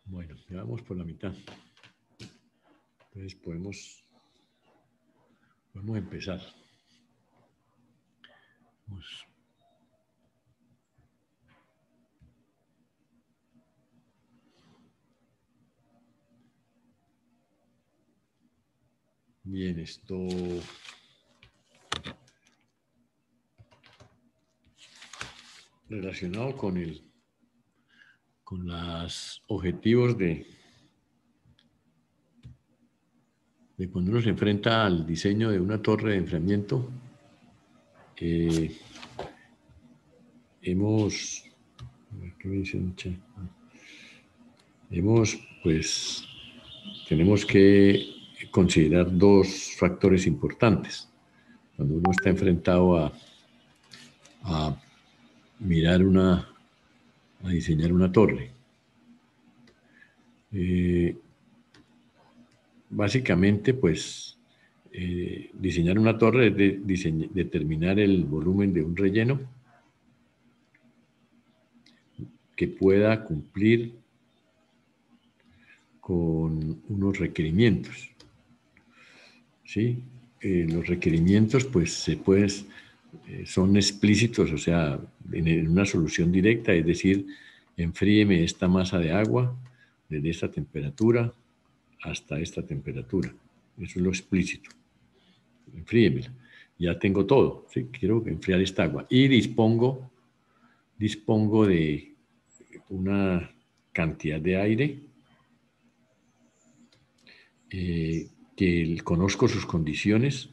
Bueno, ya vamos por la mitad. Entonces podemos empezar. Bien, esto relacionado con los objetivos de cuando uno se enfrenta al diseño de una torre de enfriamiento. Tenemos que considerar dos factores importantes cuando uno está enfrentado a diseñar una torre. Básicamente, pues, diseñar una torre es determinar el volumen de un relleno que pueda cumplir con unos requerimientos. ¿Sí? Los requerimientos, pues, son explícitos, o sea, en una solución directa, es decir, enfríeme esta masa de agua desde esta temperatura hasta esta temperatura. Eso es lo explícito. Enfríemela. Ya tengo todo, ¿sí? Quiero enfriar esta agua. Y dispongo de una cantidad de aire que conozco sus condiciones,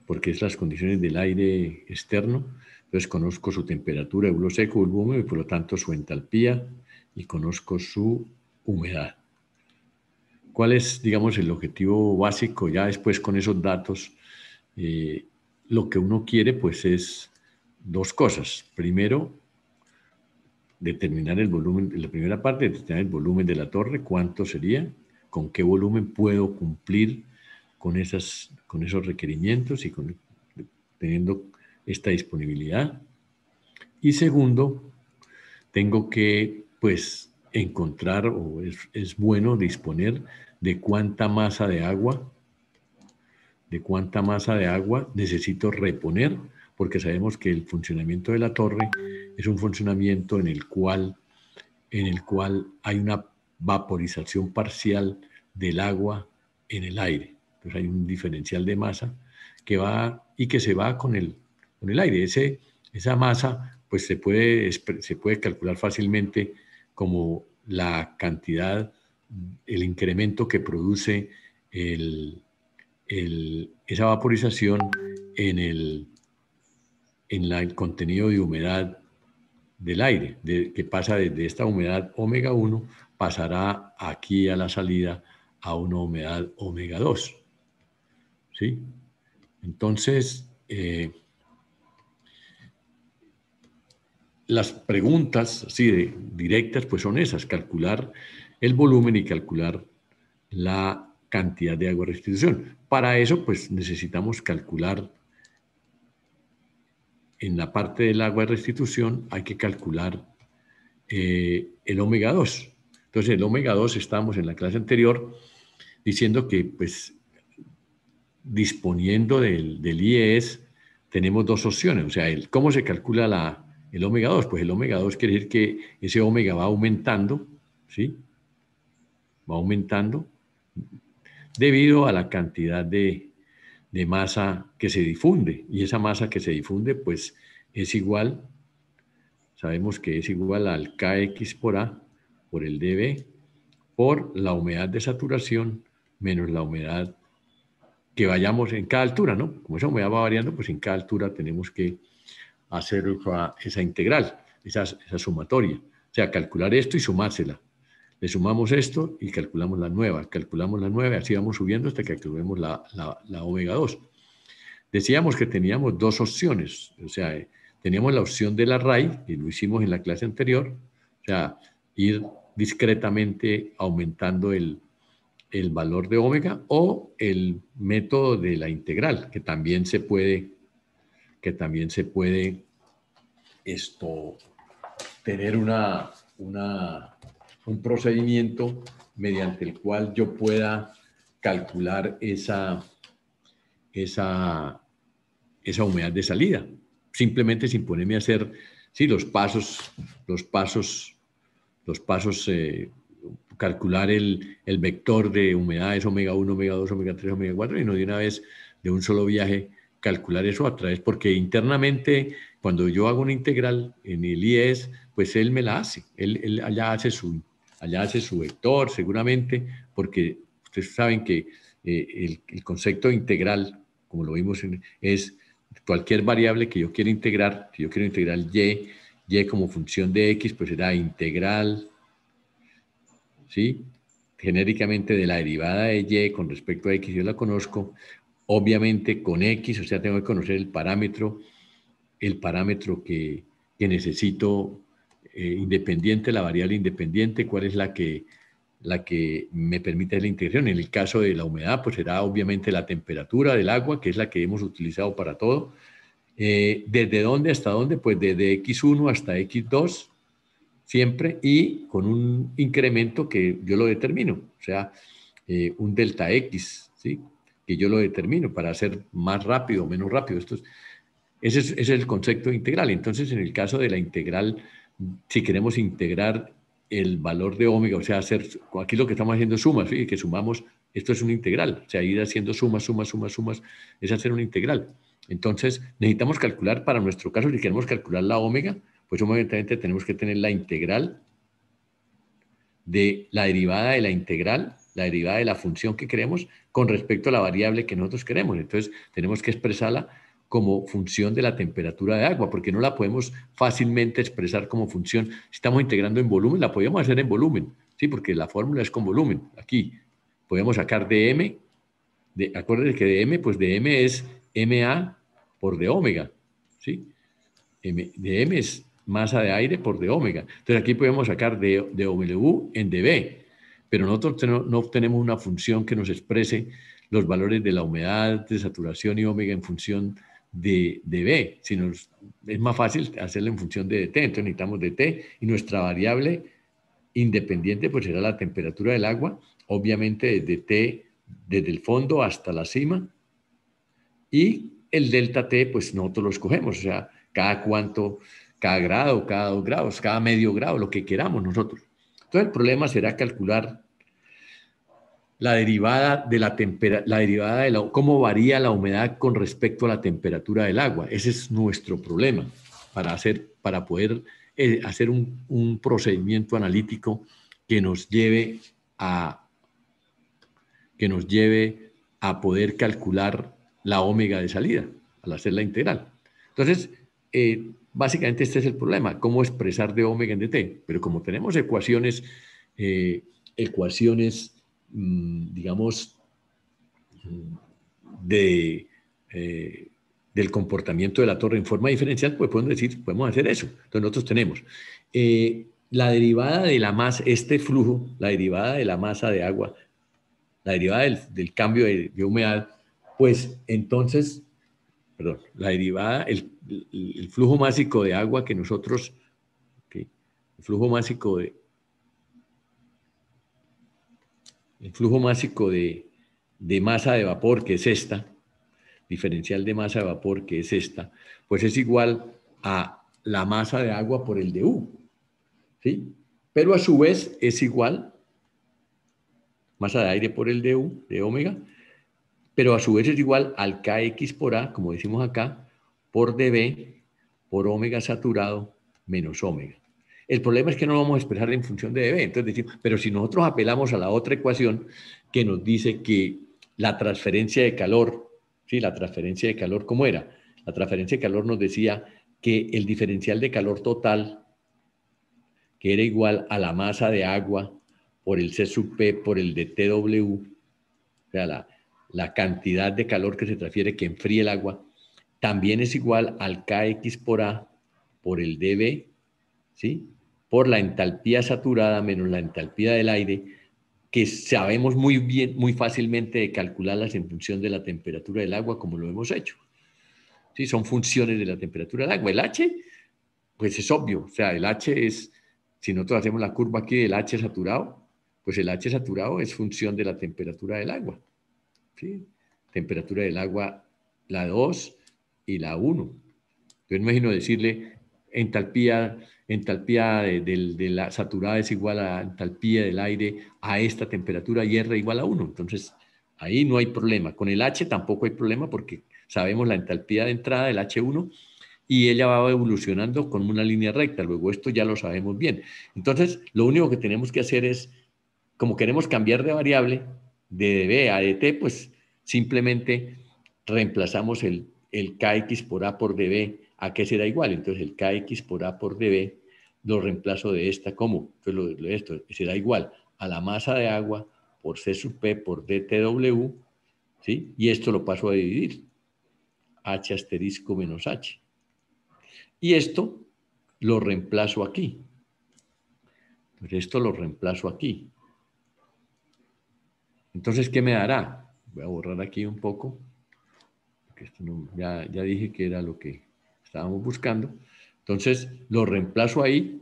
porque es las condiciones del aire externo. Entonces conozco su temperatura, eulo seco, eulo húmedo, y por lo tanto su entalpía, y conozco su humedad. ¿Cuál es, digamos, el objetivo básico? Ya después con esos datos, lo que uno quiere, pues, es dos cosas. Primero, determinar el volumen, en la primera parte, determinar el volumen de la torre, cuánto sería, con qué volumen puedo cumplir con esos requerimientos y teniendo esta disponibilidad. Y segundo, tengo que, pues, encontrar, o es bueno disponer de cuánta masa de agua necesito reponer, porque sabemos que el funcionamiento de la torre es un funcionamiento en el cual hay una vaporización parcial del agua en el aire. Entonces hay un diferencial de masa que se va con el aire. Esa masa, pues, se puede calcular fácilmente como la cantidad, el incremento que produce esa vaporización en el contenido de humedad del aire, que pasa desde esta humedad omega 1, pasará aquí a la salida a una humedad omega 2. ¿Sí? Entonces, las preguntas así directas, pues, son esas: calcular el volumen y calcular la cantidad de agua de restitución. Para eso, pues, necesitamos calcular, en la parte del agua de restitución, hay que calcular el omega 2. Entonces, el omega 2, estábamos en la clase anterior diciendo que, pues, disponiendo del IES, tenemos dos opciones. O sea, ¿cómo se calcula el omega 2? Pues el omega 2 quiere decir que ese omega va aumentando, ¿sí? Va aumentando debido a la cantidad de masa que se difunde. Y esa masa que se difunde, pues, es igual, sabemos que es igual al Kx por A por el dB por la humedad de saturación menos la humedad que vayamos en cada altura, ¿no? Como esa humedad va variando, pues en cada altura tenemos que hacer esa integral, esa sumatoria. O sea, calcular esto y sumársela. Le sumamos esto y calculamos la nueva, así vamos subiendo hasta que calculemos la omega 2. Decíamos que teníamos dos opciones, o sea, teníamos la opción del array, y lo hicimos en la clase anterior, o sea, ir discretamente aumentando el valor de omega, o el método de la integral, que también se puede tener un procedimiento mediante el cual yo pueda calcular esa humedad de salida, simplemente sin ponerme a hacer, sí, los pasos, calcular el vector de humedades omega 1, omega 2, omega 3, omega 4, y no de una vez, de un solo viaje, calcular eso a través, porque internamente, cuando yo hago una integral en el IES, pues él me la hace, él allá hace su vector, seguramente, porque ustedes saben que el concepto de integral, como lo vimos, es cualquier variable que yo quiera integrar. Si yo quiero integrar y como función de x, pues será integral, ¿sí?, genéricamente de la derivada de y con respecto a x, yo la conozco, obviamente con x, o sea, tengo que conocer el parámetro que necesito, independiente, la variable independiente, cuál es la que me permite la integración. En el caso de la humedad, pues será obviamente la temperatura del agua, que es la que hemos utilizado para todo. ¿Desde dónde hasta dónde? Pues desde x1 hasta x2, siempre, y con un incremento que yo lo determino, o sea, un delta x, ¿sí?, que yo lo determino para hacer más rápido o menos rápido. Ese es el concepto integral. Entonces, en el caso de la integral, si queremos integrar el valor de omega, o sea, aquí lo que estamos haciendo es sumas, ¿sí?, que sumamos, esto es una integral, o sea, ir haciendo sumas, es hacer una integral. Entonces, necesitamos calcular, para nuestro caso, si queremos calcular la omega, pues obviamente tenemos que tener la integral de la derivada de la integral, la derivada de la función que queremos con respecto a la variable que nosotros queremos. Entonces, tenemos que expresarla como función de la temperatura de agua, porque no la podemos fácilmente expresar como función. Si estamos integrando en volumen, la podemos hacer en volumen, ¿sí?, porque la fórmula es con volumen. Aquí podemos sacar dm, acuérdense que dm, pues dm es ma por d omega, ¿sí? dm es masa de aire por d omega. Entonces aquí podemos sacar dW en dB, pero nosotros no obtenemos una función que nos exprese los valores de la humedad, de saturación y omega en función de dB, sino es más fácil hacerlo en función de dt. Entonces necesitamos dt, y nuestra variable independiente pues será la temperatura del agua, obviamente desde T, desde el fondo hasta la cima, y el delta T pues nosotros lo escogemos, o sea, cada cuánto, cada grado, cada 2 grados, cada medio grado, lo que queramos nosotros. Entonces el problema será calcular la derivada de cómo varía la humedad con respecto a la temperatura del agua. Ese es nuestro problema para poder hacer un procedimiento analítico que nos lleve a poder calcular la omega de salida al hacer la integral. Entonces, básicamente este es el problema, cómo expresar de omega en dt. Pero como tenemos ecuaciones, digamos, del comportamiento de la torre en forma diferencial, pues podemos hacer eso. Entonces nosotros tenemos la derivada de la masa, este flujo, la derivada de la masa de agua, la derivada del cambio de humedad, pues entonces, perdón, la derivada, el flujo másico de agua que nosotros, el flujo másico de masa de vapor, que es esta, diferencial de masa de vapor, que es esta, pues es igual a la masa de agua por el dU, ¿sí? Pero a su vez es igual, masa de aire por el dU, de omega, pero a su vez es igual al Kx por A, como decimos acá, por dB, por omega saturado, menos omega. El problema es que no lo vamos a expresar en función de dB. Entonces decimos, pero si nosotros apelamos a la otra ecuación que nos dice que la transferencia de calor, ¿sí?, la transferencia de calor, ¿cómo era? La transferencia de calor nos decía que el diferencial de calor total, que era igual a la masa de agua por el C sub P por el de TW, o sea, la cantidad de calor que se transfiere, que enfríe el agua, también es igual al Kx por A por el dB, ¿sí?, por la entalpía saturada menos la entalpía del aire, que sabemos muy bien, muy fácilmente de calcularlas en función de la temperatura del agua, como lo hemos hecho. ¿Sí? Son funciones de la temperatura del agua. El H, pues es obvio, o sea, el H es si nosotros hacemos la curva aquí del H saturado, pues el H saturado es función de la temperatura del agua, ¿sí? Temperatura del agua, la 2 y la 1. Entonces, imagino decirle entalpía de la saturada es igual a entalpía del aire a esta temperatura y R igual a 1. Entonces, ahí no hay problema. Con el H tampoco hay problema porque sabemos la entalpía de entrada del H1 y ella va evolucionando con una línea recta. Luego esto ya lo sabemos bien. Entonces, lo único que tenemos que hacer es, como queremos cambiar de variable de dB a dt, pues simplemente reemplazamos el kx por a por dB. ¿A qué será igual? Entonces el kx por a por dB lo reemplazo de esta como. Entonces esto será igual a la masa de agua por C sub P por dTW, ¿sí? Y esto lo paso a dividir. H asterisco menos H. Y esto lo reemplazo aquí. Pues esto lo reemplazo aquí. Entonces, ¿qué me dará? Voy a borrar aquí un poco. Porque esto no, ya dije que era lo que estábamos buscando. Entonces, lo reemplazo ahí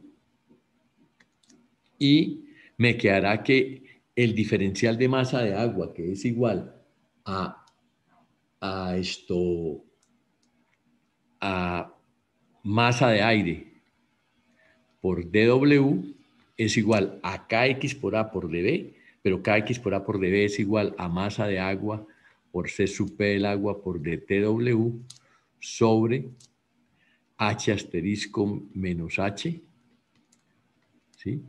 y me quedará que el diferencial de masa de agua, que es igual a, a masa de aire por dW, es igual a kx por a por dB, pero kx por a por dB es igual a masa de agua por C sub P del agua por dTW sobre H asterisco menos H, ¿sí?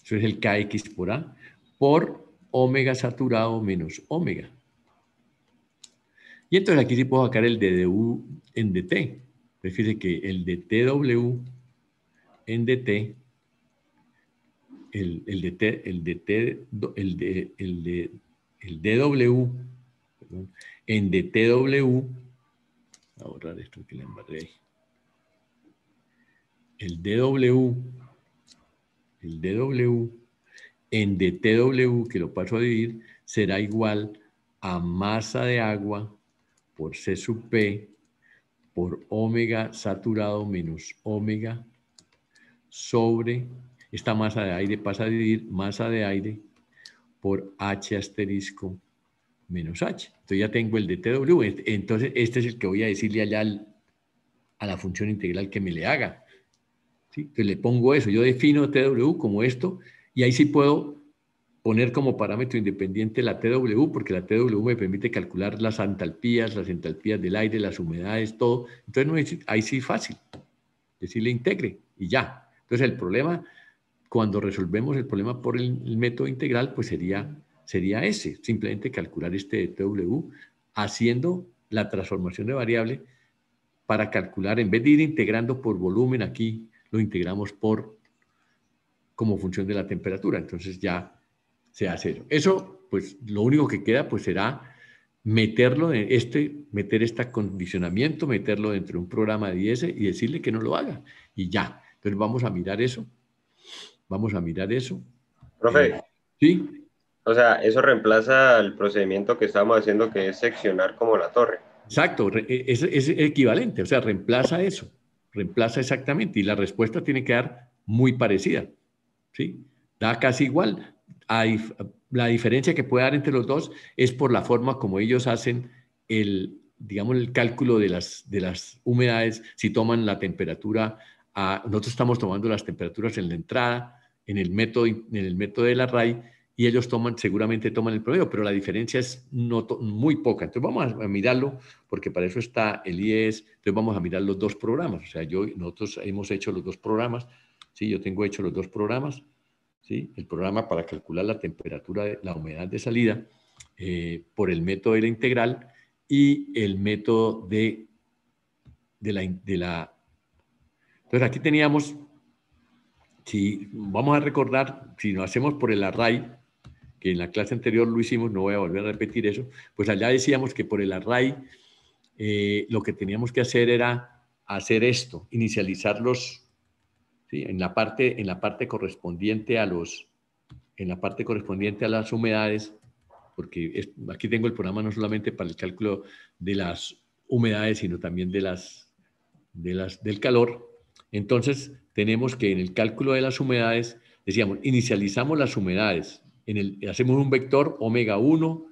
Eso es el kx por a, por omega saturado menos omega. Y entonces aquí sí puedo sacar el dDU en dt. Entonces fíjense que el dTW en dt, el dW, perdón, en dTW, voy a borrar esto que le embarré ahí. El dW en dTW, que lo paso a dividir, será igual a masa de agua por C sub P por omega saturado menos omega sobre, esta masa de aire pasa a dividir masa de aire por H asterisco menos H. Entonces ya tengo el de TW. Entonces este es el que voy a decirle allá a la función integral que me le haga. ¿Sí? Entonces le pongo eso. Yo defino TW como esto y ahí sí puedo poner como parámetro independiente la TW, porque la TW me permite calcular las entalpías del aire, las humedades, todo. Entonces no, ahí sí fácil. Decirle integre y ya. Entonces el problema, cuando resolvemos el problema por el método integral, pues sería ese, simplemente calcular este TW haciendo la transformación de variable para calcular, en vez de ir integrando por volumen aquí, lo integramos como función de la temperatura. Entonces ya se hace eso. Eso, pues lo único que queda pues será meter este acondicionamiento, meterlo dentro de un programa de IS y decirle que no lo haga. Y ya. Entonces vamos a mirar eso. Vamos a mirar eso. Profe, Sí, o sea, eso reemplaza el procedimiento que estábamos haciendo, que es seccionar como la torre. exacto. Es equivalente. O sea, reemplaza eso. Reemplaza exactamente. Y la respuesta tiene que dar muy parecida. ¿Sí? Da casi igual. La diferencia que puede dar entre los dos es por la forma como ellos hacen digamos, el cálculo de las humedades, si toman la temperatura, nosotros estamos tomando las temperaturas en la entrada, en el método del array, y ellos seguramente toman el promedio, pero la diferencia es muy poca. Entonces vamos a mirarlo, porque para eso está el IES, entonces vamos a mirar los dos programas. O sea, nosotros hemos hecho los dos programas, ¿sí? Yo tengo hecho los dos programas, ¿sí? El programa para calcular la temperatura, la humedad de salida, por el método de la integral y el método de la. Entonces aquí teníamos, si vamos a recordar, si lo hacemos por el array, que en la clase anterior lo hicimos, no voy a volver a repetir eso, pues allá decíamos que por el array lo que teníamos que hacer era hacer esto, inicializarlos, ¿sí? en la parte correspondiente a las humedades, porque aquí tengo el programa no solamente para el cálculo de las humedades, sino también del calor. Entonces, tenemos que en el cálculo de las humedades, decíamos, inicializamos las humedades, hacemos un vector omega 1,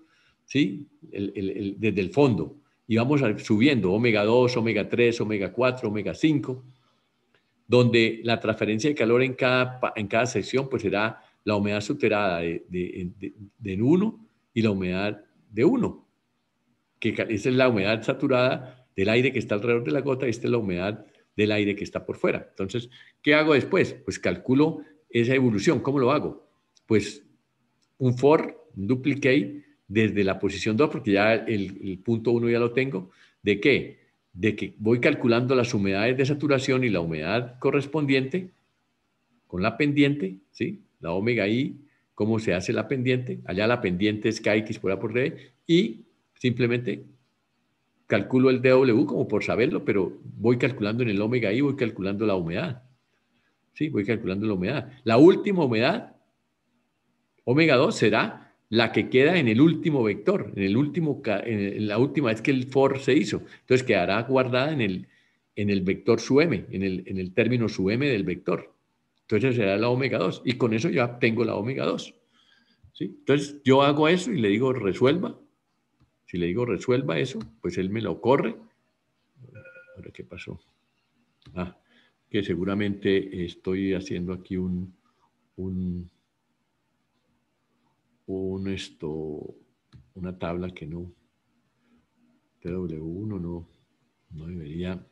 ¿sí? Desde el fondo, y vamos subiendo omega 2, omega 3, omega 4, omega 5, donde la transferencia de calor en cada sección pues será la humedad subterránea de 1 y la humedad de 1, que esa es la humedad saturada del aire que está alrededor de la gota y esta es la humedad del aire que está por fuera. Entonces, ¿qué hago después? Pues calculo esa evolución. ¿Cómo lo hago? Pues un for, un duplicate, desde la posición 2, porque ya el punto 1 ya lo tengo. ¿De qué? De que voy calculando las humedades de saturación y la humedad correspondiente con la pendiente, ¿sí? La omega i, cómo se hace la pendiente. Allá la pendiente es kx por a por d, y simplemente calculo el dw como por saberlo, pero voy calculando en el omega i, voy calculando la humedad. Sí, voy calculando la humedad. La última humedad, omega 2, será la que queda en el último vector, en la última vez que el for se hizo. Entonces quedará guardada en el vector su m, en el término su m del vector. Entonces será la omega 2. Y con eso ya obtengo la omega 2. ¿Sí? Entonces yo hago eso y le digo resuelva. Si le digo resuelva eso, pues él me lo corre. Ahora, ¿qué pasó? Ah, que seguramente estoy haciendo aquí una tabla que no, TW1 no debería,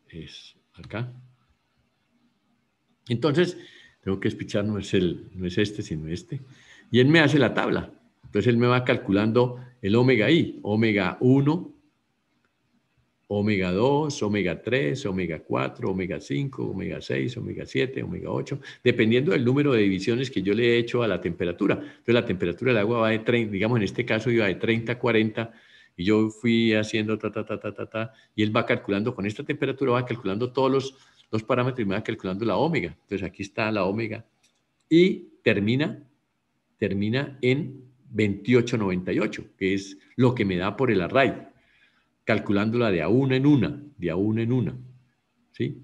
es acá. Entonces, tengo que espichar, no es este, sino este. Y él me hace la tabla. Entonces, él me va calculando el omega i, omega 1, omega 2, omega 3, omega 4, omega 5, omega 6, omega 7, omega 8, dependiendo del número de divisiones que yo le he hecho a la temperatura. Entonces la temperatura del agua va de 30, digamos en este caso iba de 30 a 40, y yo fui haciendo y él va calculando con esta temperatura, va calculando todos los parámetros y me va calculando la omega. Entonces aquí está la omega y termina en 28,98, que es lo que me da por el array, calculándola de a una en una, ¿sí?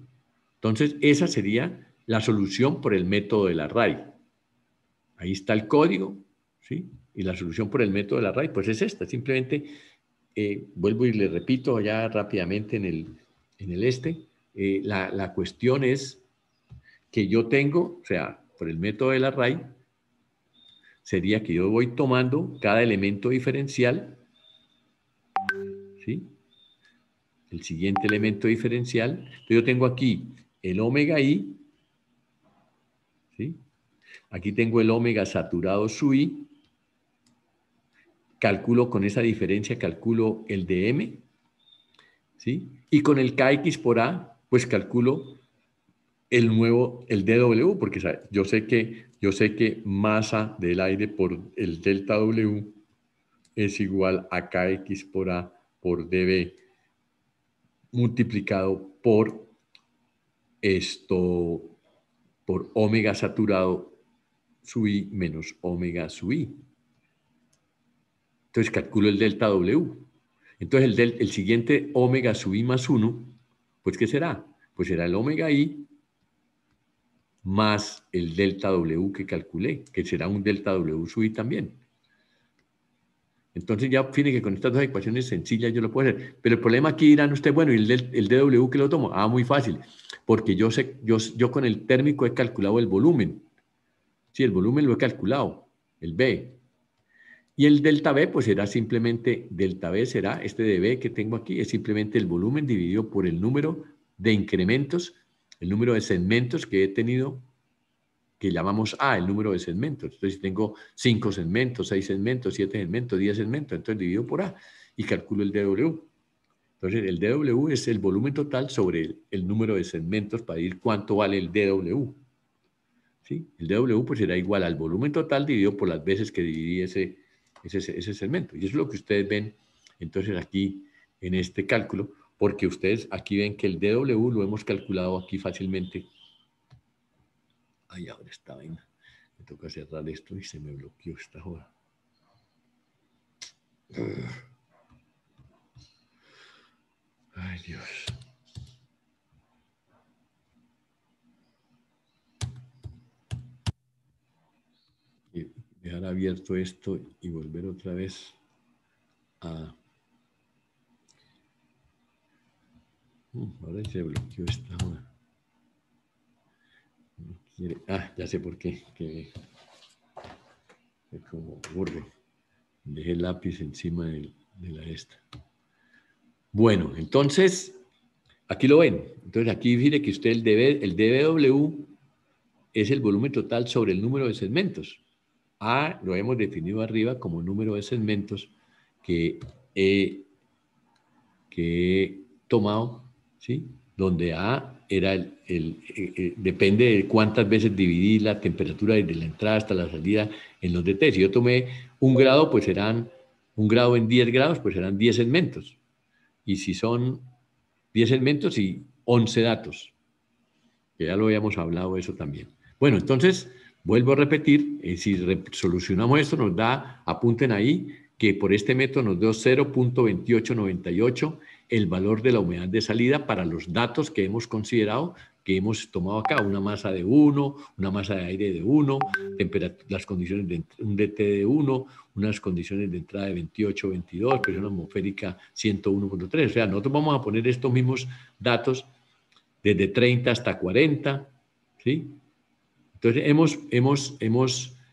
Entonces, esa sería la solución por el método del array. Ahí está el código, ¿sí? Y la solución por el método del array, pues es esta. Simplemente, vuelvo y le repito ya rápidamente la cuestión es que yo tengo, o sea, por el método del array, sería que yo voy tomando cada elemento diferencial, ¿sí? El siguiente elemento diferencial. Entonces yo tengo aquí el omega i, ¿sí? Aquí tengo el omega saturado su i, calculo con esa diferencia, calculo el dm, ¿sí? Y con el kx por a, pues calculo el dw, porque yo sé que masa del aire por el delta w es igual a kx por a por db multiplicado por omega saturado su i menos omega su i. Entonces calculo el delta W. Entonces el siguiente omega sub i más 1, pues ¿qué será? Pues será el omega i más el delta W que calculé, que será un delta W sub i también. Entonces ya fíjense que con estas dos ecuaciones sencillas yo lo puedo hacer. Pero el problema aquí dirán ustedes, bueno, ¿y el dW que lo tomo? Ah, muy fácil, porque yo con el térmico he calculado el volumen. Sí, el volumen lo he calculado, el B. Y el delta B, pues será simplemente, delta B será, este de B que tengo aquí, es simplemente el volumen dividido por el número de incrementos, el número de segmentos que he tenido, que llamamos A, el número de segmentos. Entonces, si tengo 5 segmentos, 6 segmentos, 7 segmentos, 10 segmentos, entonces divido por A y calculo el dW. Entonces, el dW es el volumen total sobre el número de segmentos para decir cuánto vale el dW. ¿Sí? El dW pues será igual al volumen total dividido por las veces que dividí ese segmento. Y eso es lo que ustedes ven entonces aquí en este cálculo, porque ustedes aquí ven que el dW lo hemos calculado aquí fácilmente. Ay, ahora está vaina. Me toca cerrar esto y se me bloqueó esta joda. Ay, Dios. dejar abierto esto y volver otra vez a... Ahora se bloqueó esta hora. No quiere... ya sé por qué. Que como burro. Dejé el lápiz encima de la esta. Bueno, entonces, aquí lo ven. Entonces aquí dice que usted el dBW es el volumen total sobre el número de segmentos. A lo hemos definido arriba como número de segmentos que he tomado, ¿sí? Donde A era depende de cuántas veces dividí la temperatura desde la entrada hasta la salida en los DT. Si yo tomé 1 grado, pues serán 1 grado en 10 grados, pues serán 10 segmentos. Y si son 10 segmentos y 11 datos, que ya lo habíamos hablado eso también. Bueno, entonces, vuelvo a repetir, si solucionamos esto, nos da, apunten ahí, que por este método nos dio 0.2898 el valor de la humedad de salida para los datos que hemos considerado, que hemos tomado acá, una masa de 1, una masa de aire de 1, las condiciones de un DT de 1, unas condiciones de entrada de 28, 22, presión atmosférica 101.3. O sea, nosotros vamos a poner estos mismos datos desde 30 hasta 40, ¿sí? Entonces,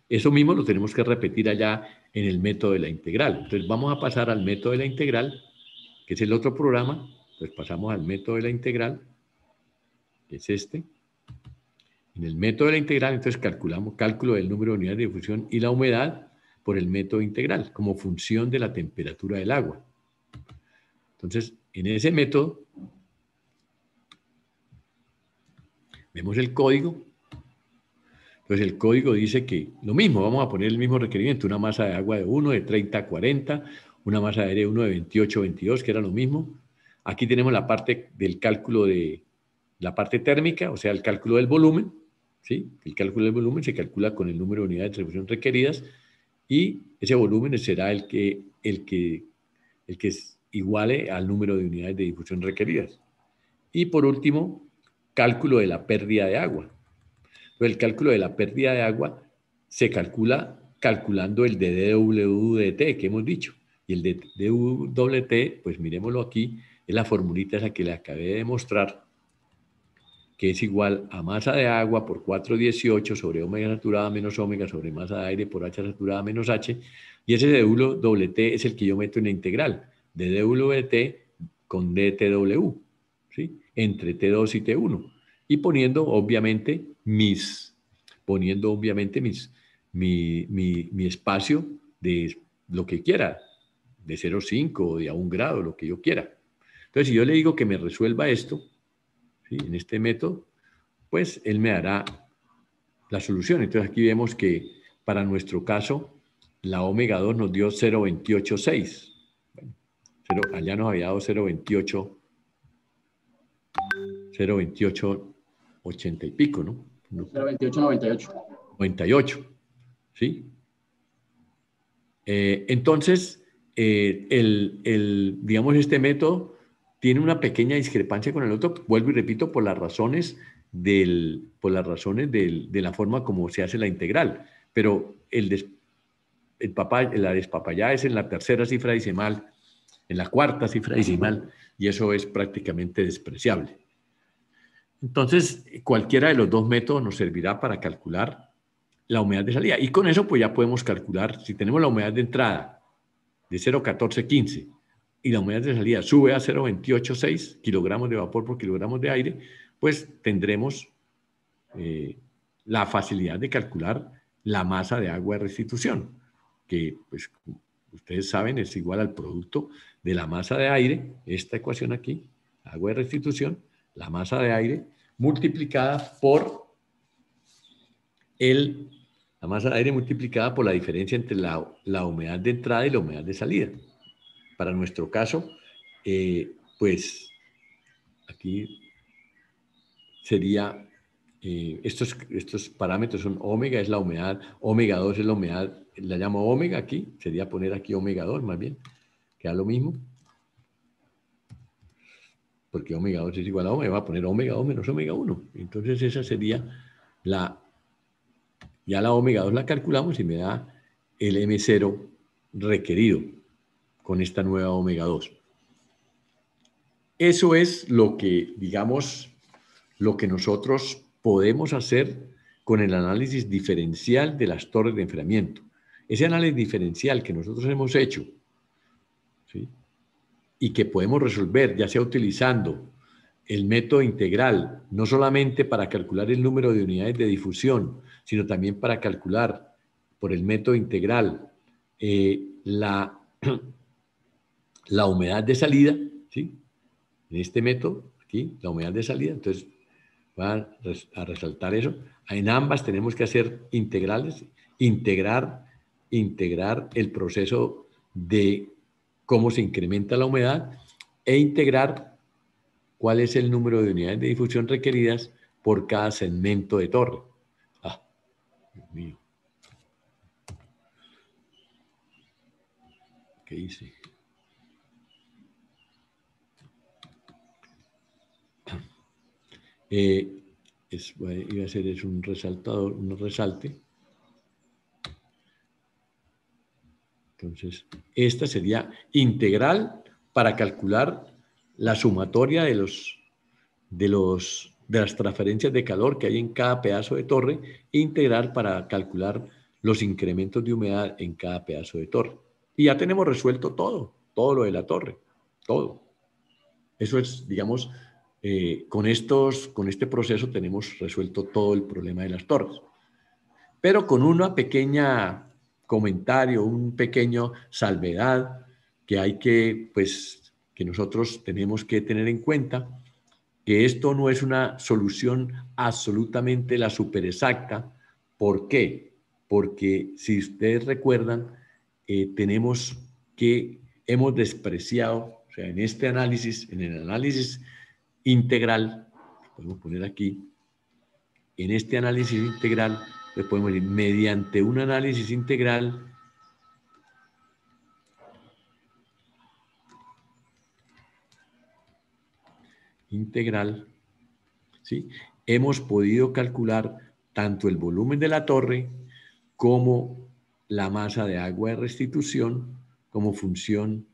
eso mismo lo tenemos que repetir allá en el método de la integral. Entonces, vamos a pasar al método de la integral, que es el otro programa. Entonces, pasamos al método de la integral, que es este. En el método de la integral, entonces, calculamos cálculo del número de unidades de difusión y la humedad por el método integral, como función de la temperatura del agua. Entonces, en ese método, vemos el código. Entonces el código dice que lo mismo, vamos a poner el mismo requerimiento, una masa de agua de 1 de 30 a 40, una masa de aire de 1 de 28 a 22, que era lo mismo. Aquí tenemos la parte del cálculo de la parte térmica, o sea, el cálculo del volumen, ¿sí? El cálculo del volumen se calcula con el número de unidades de distribución requeridas y ese volumen será el que iguale al número de unidades de difusión requeridas. Y por último, cálculo de la pérdida de agua. El cálculo de la pérdida de agua se calcula calculando el dWdt que hemos dicho. Y el dWdt, pues miremoslo aquí, es la formulita esa que le acabé de demostrar, que es igual a masa de agua por 418 sobre omega saturada menos omega sobre masa de aire por H saturada menos H. Y ese dWdt es el que yo meto en la integral, dWdt con dTW, ¿sí? Entre T2 y T1. Y poniendo obviamente mi espacio de lo que quiera, de 0,5 o de a 1 grado, lo que yo quiera. Entonces, si yo le digo que me resuelva esto, ¿sí? En este método, pues él me dará la solución. Entonces, aquí vemos que para nuestro caso, la omega 2 nos dio 0,286. Bueno, allá nos había dado 0,2880 y pico, ¿no? 0,2898. 98, ¿sí? Entonces, digamos, este método tiene una pequeña discrepancia con el otro, vuelvo y repito, por las razones de la forma como se hace la integral. Pero la despapallada es en la tercera cifra decimal, en la cuarta cifra decimal, y eso es prácticamente despreciable. Entonces, cualquiera de los dos métodos nos servirá para calcular la humedad de salida. Y con eso, pues ya podemos calcular, si tenemos la humedad de entrada de 0,1415 y la humedad de salida sube a 0,286 kilogramos de vapor por kilogramos de aire, pues tendremos la facilidad de calcular la masa de agua de restitución, que pues ustedes saben es igual al producto de la masa de aire, esta ecuación aquí, agua de restitución, la masa de aire multiplicada por la masa de aire multiplicada por la diferencia entre la humedad de entrada y la humedad de salida. Para nuestro caso, pues aquí sería, estos parámetros son omega, es la humedad, omega 2 es la humedad, la llamo omega aquí, sería poner aquí omega 2 más bien, queda lo mismo. Porque omega 2 es igual a omega, va a poner omega 2 menos omega 1. Entonces esa sería ya la omega 2 la calculamos y me da el M0 requerido con esta nueva omega 2. Eso es lo que, digamos, lo que nosotros podemos hacer con el análisis diferencial de las torres de enfriamiento. Ese análisis diferencial que nosotros hemos hecho, ¿sí?, y que podemos resolver ya sea utilizando el método integral, no solamente para calcular el número de unidades de difusión, sino también para calcular por el método integral la humedad de salida, ¿sí?, en este método, aquí, la humedad de salida. Entonces, voy a resaltar eso. En ambas tenemos que hacer integrales, integrar el proceso de cómo se incrementa la humedad e integrar cuál es el número de unidades de difusión requeridas por cada segmento de torre. Ah, Dios mío. ¿Qué hice? Iba a hacer es un resaltador, un resalte. Entonces, esta sería integral para calcular la sumatoria de las transferencias de calor que hay en cada pedazo de torre, e integral para calcular los incrementos de humedad en cada pedazo de torre. Y ya tenemos resuelto todo lo de la torre, todo. Eso es, digamos, con este proceso tenemos resuelto todo el problema de las torres. Pero con una pequeña comentario, un pequeño salvedad que hay que, pues, que nosotros tenemos que tener en cuenta, que esto no es una solución absolutamente la super exacta. ¿Por qué? Porque si ustedes recuerdan, hemos despreciado, o sea, en este análisis, en el análisis integral, podemos poner aquí, en este análisis integral, le podemos decir, mediante un análisis integral, ¿sí?, hemos podido calcular tanto el volumen de la torre como la masa de agua de restitución como función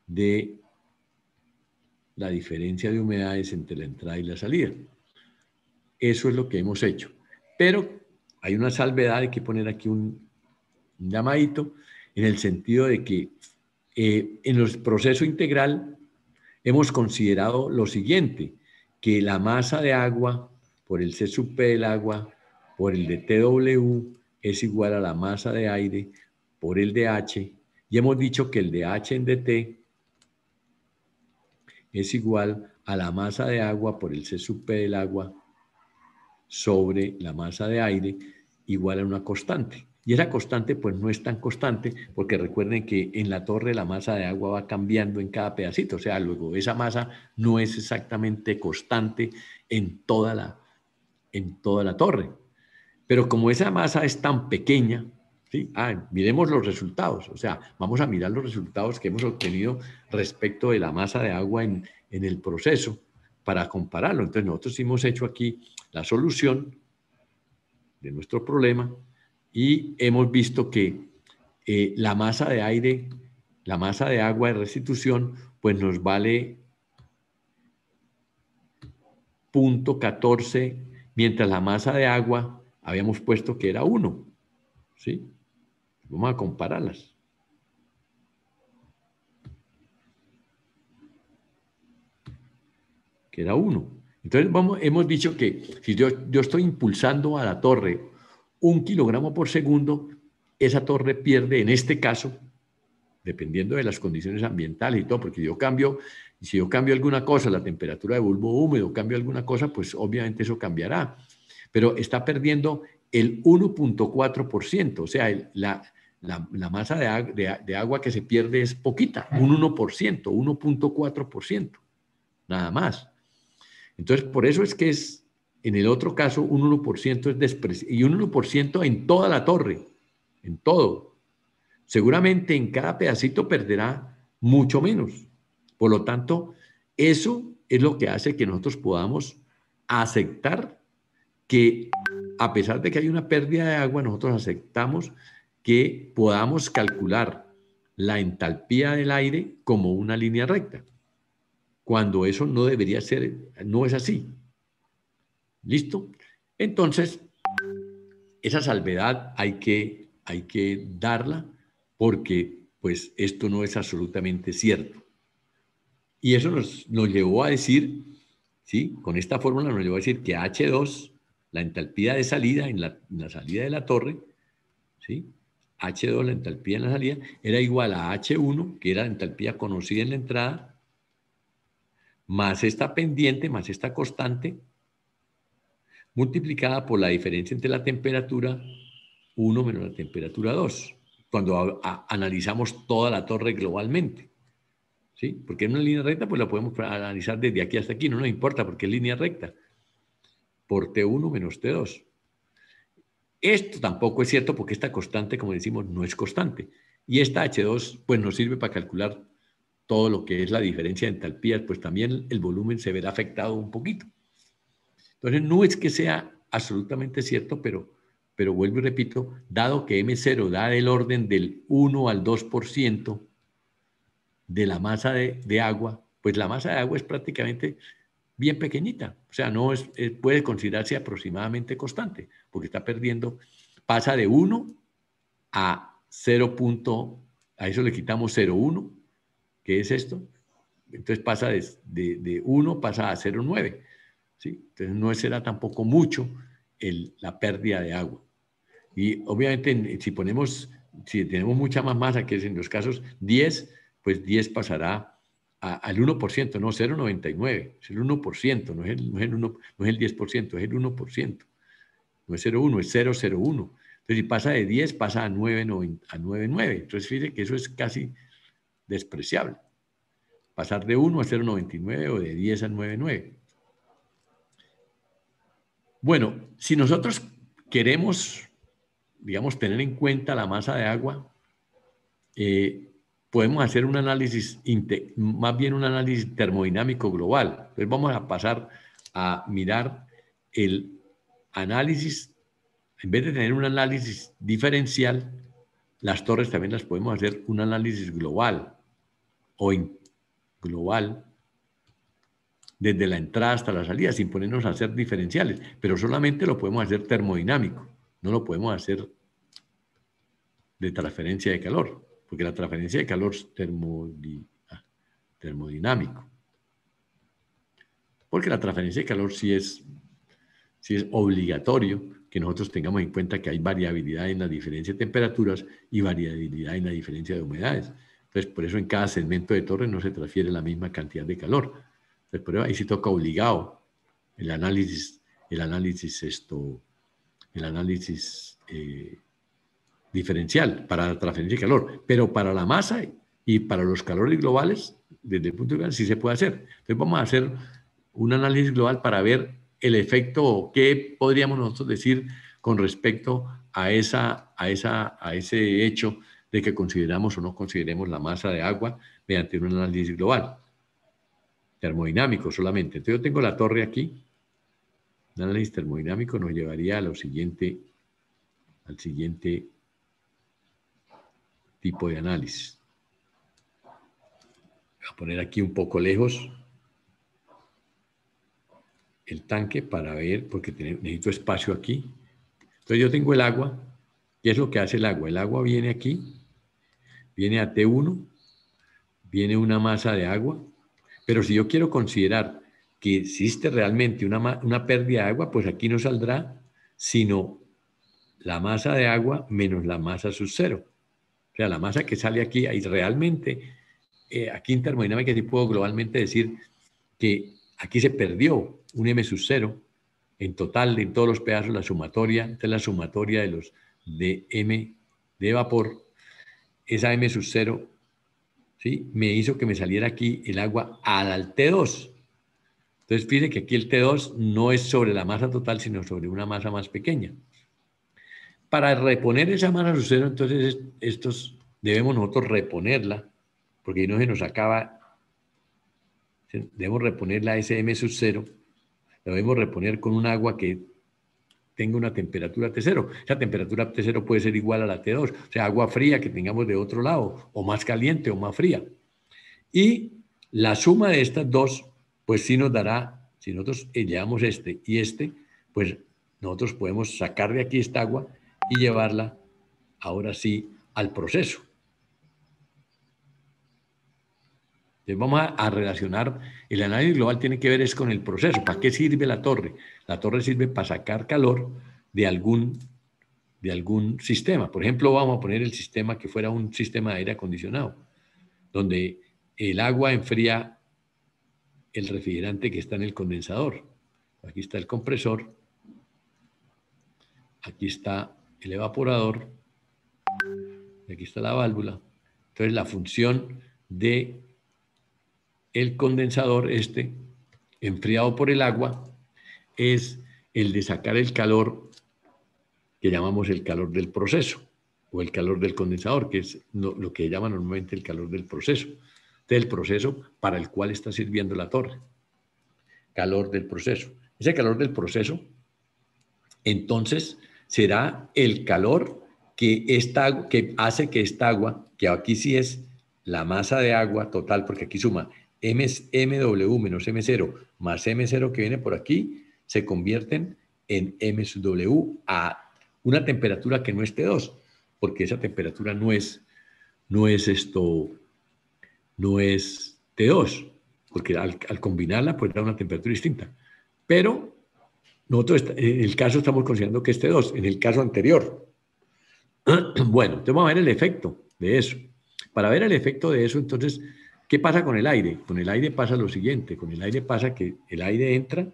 de la diferencia de humedades entre la entrada y la salida. Eso es lo que hemos hecho. Pero hay una salvedad, hay que poner aquí un llamadito, en el sentido de que en el proceso integral hemos considerado lo siguiente, que la masa de agua por el C sub P del agua por el de TW es igual a la masa de aire por el de H, y hemos dicho que el de H en dt es igual a la masa de agua por el C sub P del agua sobre la masa de aire igual a una constante. Y esa constante pues no es tan constante, porque recuerden que en la torre la masa de agua va cambiando en cada pedacito, o sea, luego esa masa no es exactamente constante en toda la torre. Pero como esa masa es tan pequeña, ¿sí? Miremos los resultados, o sea, vamos a mirar los resultados que hemos obtenido respecto de la masa de agua en el proceso para compararlo. Entonces nosotros hemos hecho aquí la solución de nuestro problema y hemos visto que la masa de aire, la masa de agua de restitución, pues nos vale 0.14, mientras la masa de agua habíamos puesto que era 1, ¿sí? Vamos a compararlas. Que era 1. Entonces hemos dicho que si yo estoy impulsando a la torre 1 kilogramo por segundo, esa torre pierde, en este caso, dependiendo de las condiciones ambientales y todo, porque si yo cambio alguna cosa, la temperatura de bulbo húmedo, cambio alguna cosa, pues obviamente eso cambiará. Pero está perdiendo el 1.4%, o sea, la masa de agua que se pierde es poquita, un 1%, 1.4%, nada más. Entonces, por eso es que en el otro caso, un 1% es despreciable, y un 1% en toda la torre, en todo. Seguramente en cada pedacito perderá mucho menos. Por lo tanto, eso es lo que hace que nosotros podamos aceptar que, a pesar de que hay una pérdida de agua, nosotros aceptamos que podamos calcular la entalpía del aire como una línea recta, cuando eso no debería ser, no es así. ¿Listo? Entonces, esa salvedad hay que darla porque pues esto no es absolutamente cierto. Y eso nos llevó a decir, ¿sí? Con esta fórmula nos llevó a decir que H2, la entalpía de salida en la salida de la torre, ¿sí? H2, la entalpía en la salida, era igual a H1, que era la entalpía conocida en la entrada, más esta pendiente, más esta constante, multiplicada por la diferencia entre la temperatura 1 menos la temperatura 2, cuando analizamos toda la torre globalmente. ¿Sí? Porque en una línea recta, pues la podemos analizar desde aquí hasta aquí, no nos importa porque es línea recta, por T1 menos T2. Esto tampoco es cierto porque esta constante, como decimos, no es constante. Y esta H2, pues nos sirve para calcular todo lo que es la diferencia de entalpías, pues también el volumen se verá afectado un poquito. Entonces, no es que sea absolutamente cierto, pero vuelvo y repito, dado que M0 da del orden del 1 al 2% de la masa de agua, pues la masa de agua es prácticamente bien pequeñita. O sea, no puede considerarse aproximadamente constante, porque está perdiendo, pasa de 1 a 0. A eso le quitamos 0,1, que es esto. Entonces pasa de 1, pasa a 0,9. ¿Sí? Entonces no será tampoco mucho la pérdida de agua. Y obviamente si tenemos mucha más masa, que es en los casos 10, pues 10 pasará al 1%, no 0,99, es el 1%, no es el 10%, es el 1%, no es 0,1, es 0,01. Entonces si pasa de 10, pasa a 9,9. Entonces fíjate que eso es casi despreciable. Pasar de 1 a 0,99 o de 10 a 9,9. Bueno, si nosotros queremos, digamos, tener en cuenta la masa de agua, podemos hacer un análisis, más bien un análisis termodinámico global. Entonces vamos a pasar a mirar el análisis, en vez de tener un análisis diferencial, las torres también las podemos hacer un análisis global o global desde la entrada hasta la salida, sin ponernos a hacer diferenciales, pero solamente lo podemos hacer termodinámico, no lo podemos hacer de transferencia de calor, porque la transferencia de calor es termodinámico. Porque la transferencia de calor sí es obligatorio que nosotros tengamos en cuenta que hay variabilidad en la diferencia de temperaturas y variabilidad en la diferencia de humedades. Entonces, por eso en cada segmento de torre no se transfiere la misma cantidad de calor. Entonces, por eso ahí sí toca obligado el análisis diferencial para la transferencia de calor, pero para la masa y para los calores globales, desde el punto de vista sí se puede hacer. Entonces vamos a hacer un análisis global para ver el efecto, qué podríamos nosotros decir con respecto a ese hecho de que consideramos o no consideremos la masa de agua mediante un análisis global, termodinámico solamente. Entonces yo tengo la torre aquí. Un análisis termodinámico nos llevaría a al siguiente tipo de análisis. Voy a poner aquí un poco lejos el tanque para ver, porque necesito espacio aquí. Entonces yo tengo el agua. ¿Qué es lo que hace el agua? El agua viene aquí, viene a T1, viene una masa de agua, pero si yo quiero considerar que existe realmente una pérdida de agua, pues aquí no saldrá sino la masa de agua menos la masa sub cero. O sea, la masa que sale aquí, ahí realmente, aquí en termodinámica sí puedo globalmente decir que aquí se perdió un M sub cero en total, en todos los pedazos, la sumatoria, esta es la sumatoria de M de vapor, esa M sub cero, ¿sí? Me hizo que me saliera aquí el agua al T2. Entonces, fíjense que aquí el T2 no es sobre la masa total, sino sobre una masa más pequeña. Para reponer esa masa sub cero, entonces, debemos nosotros reponerla, porque no se nos acaba, debemos reponer la SM sub cero, la debemos reponer con un agua que tenga una temperatura T0. Esa temperatura T0 puede ser igual a la T2, o sea, agua fría que tengamos de otro lado, o más caliente o más fría. Y la suma de estas dos, pues sí nos dará, si nosotros llevamos este y este, pues nosotros podemos sacar de aquí esta agua y llevarla, ahora sí, al proceso. Entonces vamos a relacionar, el análisis global tiene que ver es con el proceso. ¿Para qué sirve la torre? La torre sirve para sacar calor de algún sistema. Por ejemplo, vamos a poner el sistema que fuera un sistema de aire acondicionado, donde el agua enfría el refrigerante que está en el condensador. Aquí está el compresor, aquí está el evaporador, y aquí está la válvula. Entonces la función de el condensador enfriado por el agua es el de sacar el calor que llamamos el calor del proceso o el calor del condensador, que es lo que llama normalmente el calor del proceso. Del proceso para el cual está sirviendo la torre. Calor del proceso. Ese calor del proceso, entonces, será el calor que hace que esta agua, que aquí sí es la masa de agua total, porque aquí suma MW menos M0 más M0 que viene por aquí, se convierten en MW a una temperatura que no es T2, porque esa temperatura no es T2, porque al combinarla pues da una temperatura distinta. Pero nosotros en el caso estamos considerando que es T2, en el caso anterior. Bueno, entonces vamos a ver el efecto de eso. Para ver el efecto de eso, entonces, ¿qué pasa con el aire? Con el aire pasa lo siguiente, con el aire pasa que el aire entra,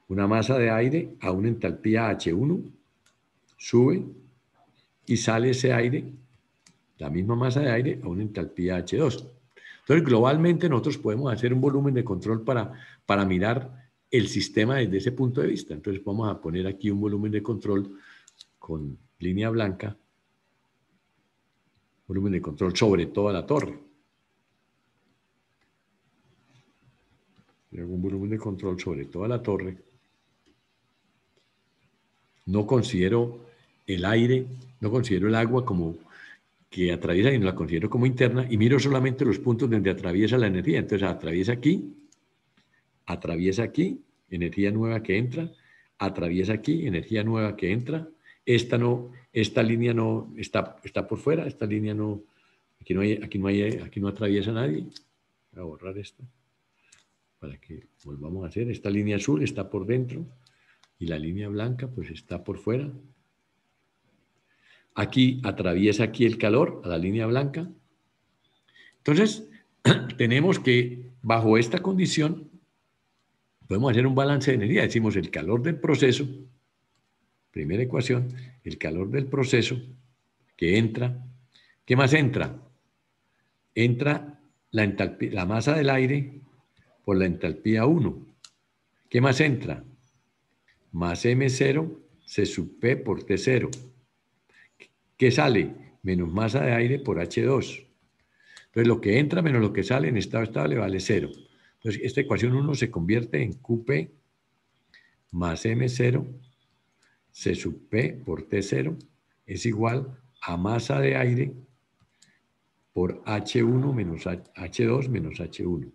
una masa de aire a una entalpía H1, sube y sale ese aire, la misma masa de aire, a una entalpía H2. Entonces, globalmente nosotros podemos hacer un volumen de control para mirar el sistema desde ese punto de vista. Entonces, vamos a poner aquí un volumen de control con línea blanca, volumen de control sobre toda la torre. Un volumen de control sobre toda la torre. No considero el aire, no considero el agua como que atraviesa, y no la considero como interna, y miro solamente los puntos donde atraviesa la energía. Entonces atraviesa aquí, energía nueva que entra, atraviesa aquí, energía nueva que entra. Esta línea no está por fuera, esta línea no, aquí no atraviesa nadie. Voy a borrar esto para que volvamos a hacer. Esta línea azul está por dentro y la línea blanca pues está por fuera. Aquí atraviesa aquí el calor a la línea blanca. Entonces, tenemos que bajo esta condición podemos hacer un balance de energía. Decimos el calor del proceso, primera ecuación, el calor del proceso que entra. ¿Qué más entra? Entra la masa del aire por la entalpía 1. ¿Qué más entra? Más M0 C sub P por T0. ¿Qué sale? Menos masa de aire por H2. Entonces, lo que entra menos lo que sale en estado estable vale 0. Entonces, esta ecuación 1 se convierte en QP más M0 C sub P por T0 es igual a masa de aire por H1 menos H2 menos H1.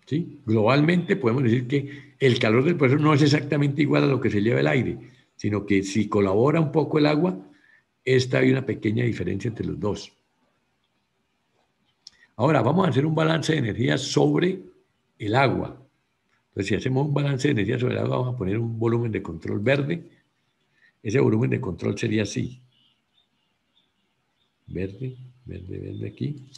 ¿Sí? Globalmente podemos decir que el calor del proceso no es exactamente igual a lo que se lleva el aire, sino que si colabora un poco el agua, hay una pequeña diferencia entre los dos. Ahora, vamos a hacer un balance de energía sobre el agua. Entonces, si hacemos un balance de energía sobre el agua, vamos a poner un volumen de control verde. Ese volumen de control sería así. Verde, verde, verde aquí.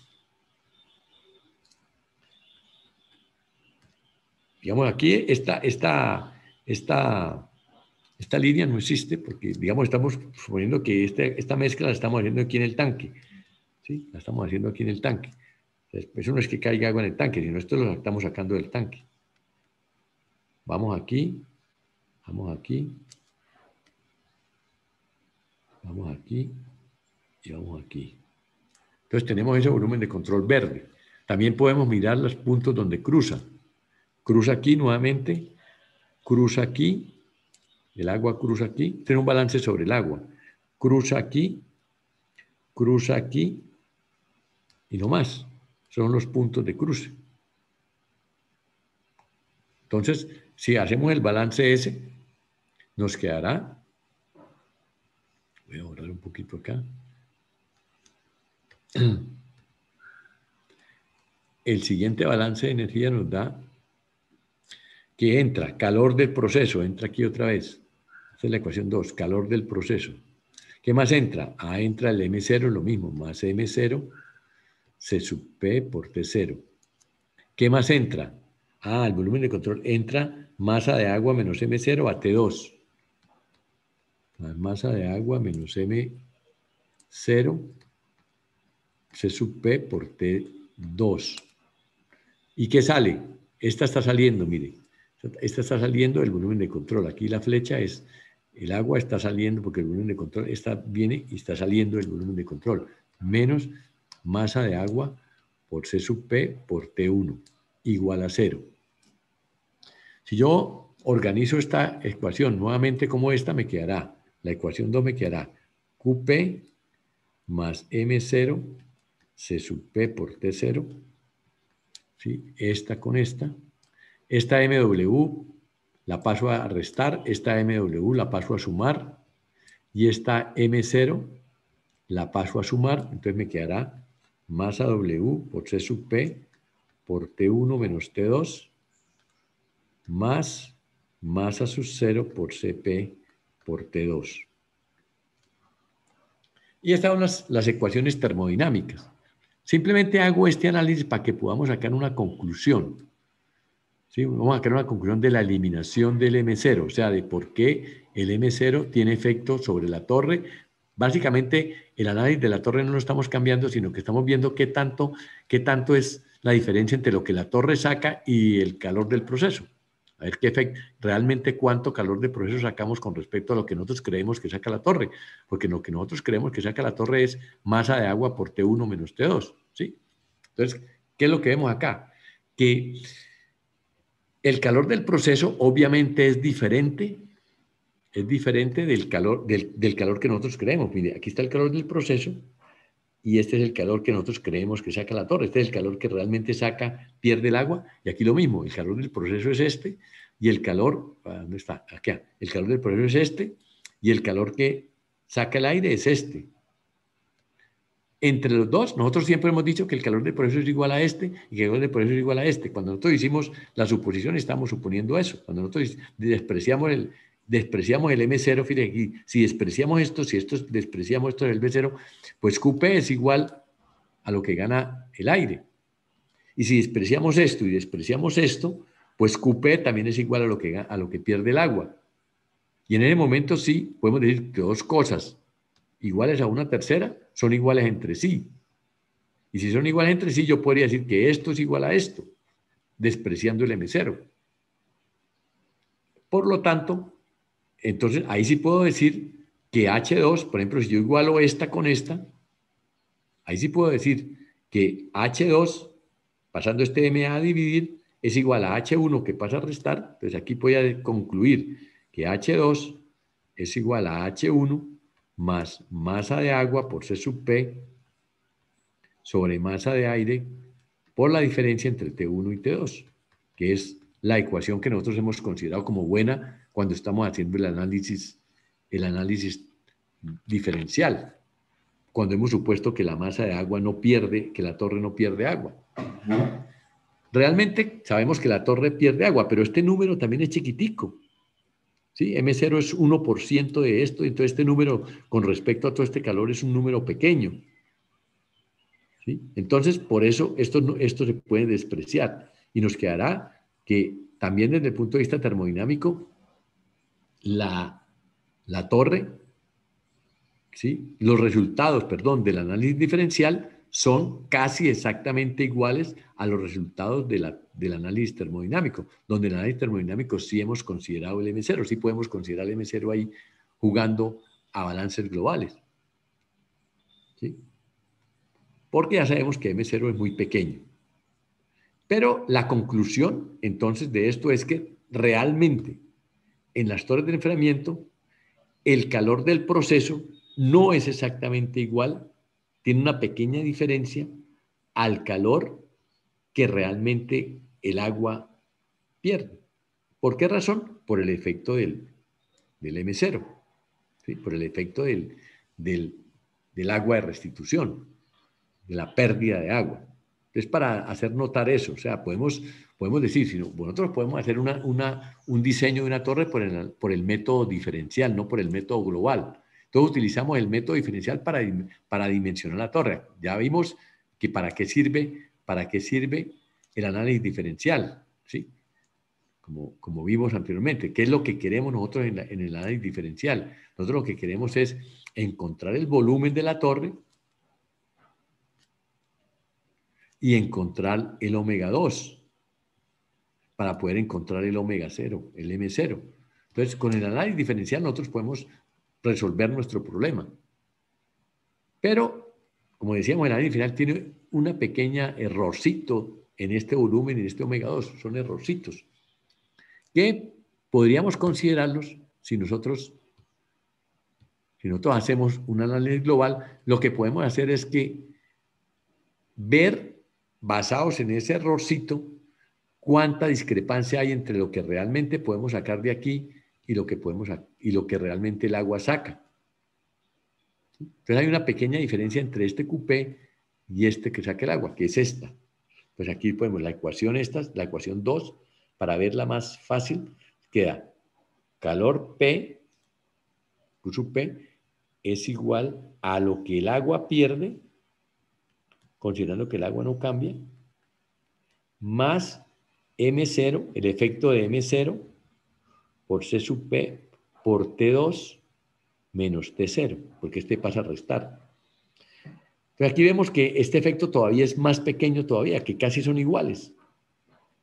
Digamos, aquí esta línea no existe porque, digamos, estamos suponiendo que esta mezcla la estamos haciendo aquí en el tanque. ¿Sí? La estamos haciendo aquí en el tanque. Eso no es que caiga agua en el tanque, sino esto lo estamos sacando del tanque. Vamos aquí, vamos aquí, vamos aquí y vamos aquí. Entonces tenemos ese volumen de control verde. También podemos mirar los puntos donde cruza. cruza aquí nuevamente, cruza aquí, el agua cruza aquí, tiene un balance sobre el agua, cruza aquí y no más. Son los puntos de cruce. Entonces, si hacemos el balance ese, nos quedará, voy a borrar un poquito acá, el siguiente balance de energía nos da que entra calor del proceso, entra aquí otra vez, esta es la ecuación 2, calor del proceso. ¿Qué más entra? Entra el M0, lo mismo, más M0 C sub P por T0. ¿Qué más entra? El volumen de control entra masa de agua menos M0 a T2. Más masa de agua menos M0 C sub P por T2. ¿Y qué sale? Esta está saliendo, mire. Esta está saliendo del volumen de control. Aquí la flecha es, el agua está saliendo porque el volumen de control viene y está saliendo del volumen de control. Menos masa de agua por C sub P por T1 igual a 0. Si yo organizo esta ecuación nuevamente como esta, me quedará, la ecuación 2 me quedará QP más M0 C sub P por T0, ¿sí? Esta con esta. Esta MW la paso a restar, esta MW la paso a sumar y esta M0 la paso a sumar, entonces me quedará masa W por C sub P por T1 menos T2 más masa sub 0 por CP por T2. Y estas son las ecuaciones termodinámicas. Simplemente hago este análisis para que podamos sacar una conclusión. ¿Sí? Vamos a sacar una conclusión de la eliminación del M0, o sea, de por qué el M0 tiene efecto sobre la torre. Básicamente, el análisis de la torre no lo estamos cambiando, sino que estamos viendo qué tanto es la diferencia entre lo que la torre saca y el calor del proceso. A ver qué efecto, realmente cuánto calor de proceso sacamos con respecto a lo que nosotros creemos que saca la torre, porque lo que nosotros creemos que saca la torre es masa de agua por T1 menos T2, ¿sí? Entonces, ¿qué es lo que vemos acá? Que el calor del proceso obviamente es diferente del calor, del calor que nosotros creemos. Mire, aquí está el calor del proceso y este es el calor que nosotros creemos que saca la torre. Este es el calor que realmente pierde el agua. Y aquí lo mismo, el calor del proceso es este y el calor, ¿dónde está? Aquí, el calor del proceso es este y el calor que saca el aire es este. Entre los dos, nosotros siempre hemos dicho que el calor del proceso es igual a este y que el calor del proceso es igual a este. Cuando nosotros hicimos la suposición, estamos suponiendo eso. Cuando nosotros despreciamos el M0, fíjate aquí, si despreciamos esto, despreciamos esto del B0, pues QP es igual a lo que gana el aire. Y si despreciamos esto y despreciamos esto, pues QP también es igual a lo que pierde el agua. Y en ese momento sí, podemos decir que dos cosas iguales a una tercera son iguales entre sí. Y si son iguales entre sí, yo podría decir que esto es igual a esto, despreciando el M0. Por lo tanto, entonces ahí sí puedo decir que H2, por ejemplo, si yo igualo esta con esta, ahí sí puedo decir que H2, pasando este M a dividir, es igual a H1 que pasa a restar. Entonces aquí voy a concluir que H2 es igual a H1 más masa de agua por C sub P sobre masa de aire por la diferencia entre T1 y T2, que es la ecuación que nosotros hemos considerado como buena cuando estamos haciendo el análisis diferencial, cuando hemos supuesto que la masa de agua no pierde, que la torre no pierde agua. Realmente sabemos que la torre pierde agua, pero este número también es chiquitico. ¿Sí? M0 es 1% de esto, entonces este número con respecto a todo este calor es un número pequeño. ¿Sí? Entonces, por eso esto se puede despreciar y nos quedará que también desde el punto de vista termodinámico, la torre, ¿sí? Los resultados, perdón, del análisis diferencial son casi exactamente iguales a los resultados del análisis termodinámico, donde en el análisis termodinámico sí hemos considerado el M0, sí podemos considerar el M0 ahí jugando a balances globales. ¿Sí? Porque ya sabemos que M0 es muy pequeño. Pero la conclusión entonces de esto es que realmente en las torres de enfriamiento el calor del proceso no es exactamente igual, tiene una pequeña diferencia al calor que realmente el agua pierde. ¿Por qué razón? Por el efecto del M0, ¿sí? Por el efecto del agua de restitución, de la pérdida de agua. Entonces, para hacer notar eso, o sea, podemos decir, si nosotros podemos hacer un diseño de una torre por el método diferencial, no por el método global. Entonces, utilizamos el método diferencial para dimensionar la torre. Ya vimos que para qué sirve el análisis diferencial, ¿sí? Como vimos anteriormente. ¿Qué es lo que queremos nosotros en el análisis diferencial? Nosotros lo que queremos es encontrar el volumen de la torre y encontrar el omega 2 para poder encontrar el omega 0, el M0. Entonces, con el análisis diferencial nosotros podemos resolver nuestro problema. Pero, como decíamos, el análisis diferencial tiene una pequeña errorcito en este volumen y en este omega 2. Son errorcitos que podríamos considerarlos si nosotros hacemos un análisis global. Lo que podemos hacer es que ver, basados en ese errorcito, cuánta discrepancia hay entre lo que realmente podemos sacar de aquí y lo que realmente el agua saca. Entonces hay una pequeña diferencia entre este QP y este que saca el agua, que es esta. Pues aquí podemos, la ecuación 2, para verla más fácil, queda calor P, Q sub P, es igual a lo que el agua pierde, considerando que el agua no cambia, más M0, el efecto de M0, por C sub P por T2 menos T0, porque este pasa a restar. Pero aquí vemos que este efecto todavía es más pequeño todavía, que casi son iguales.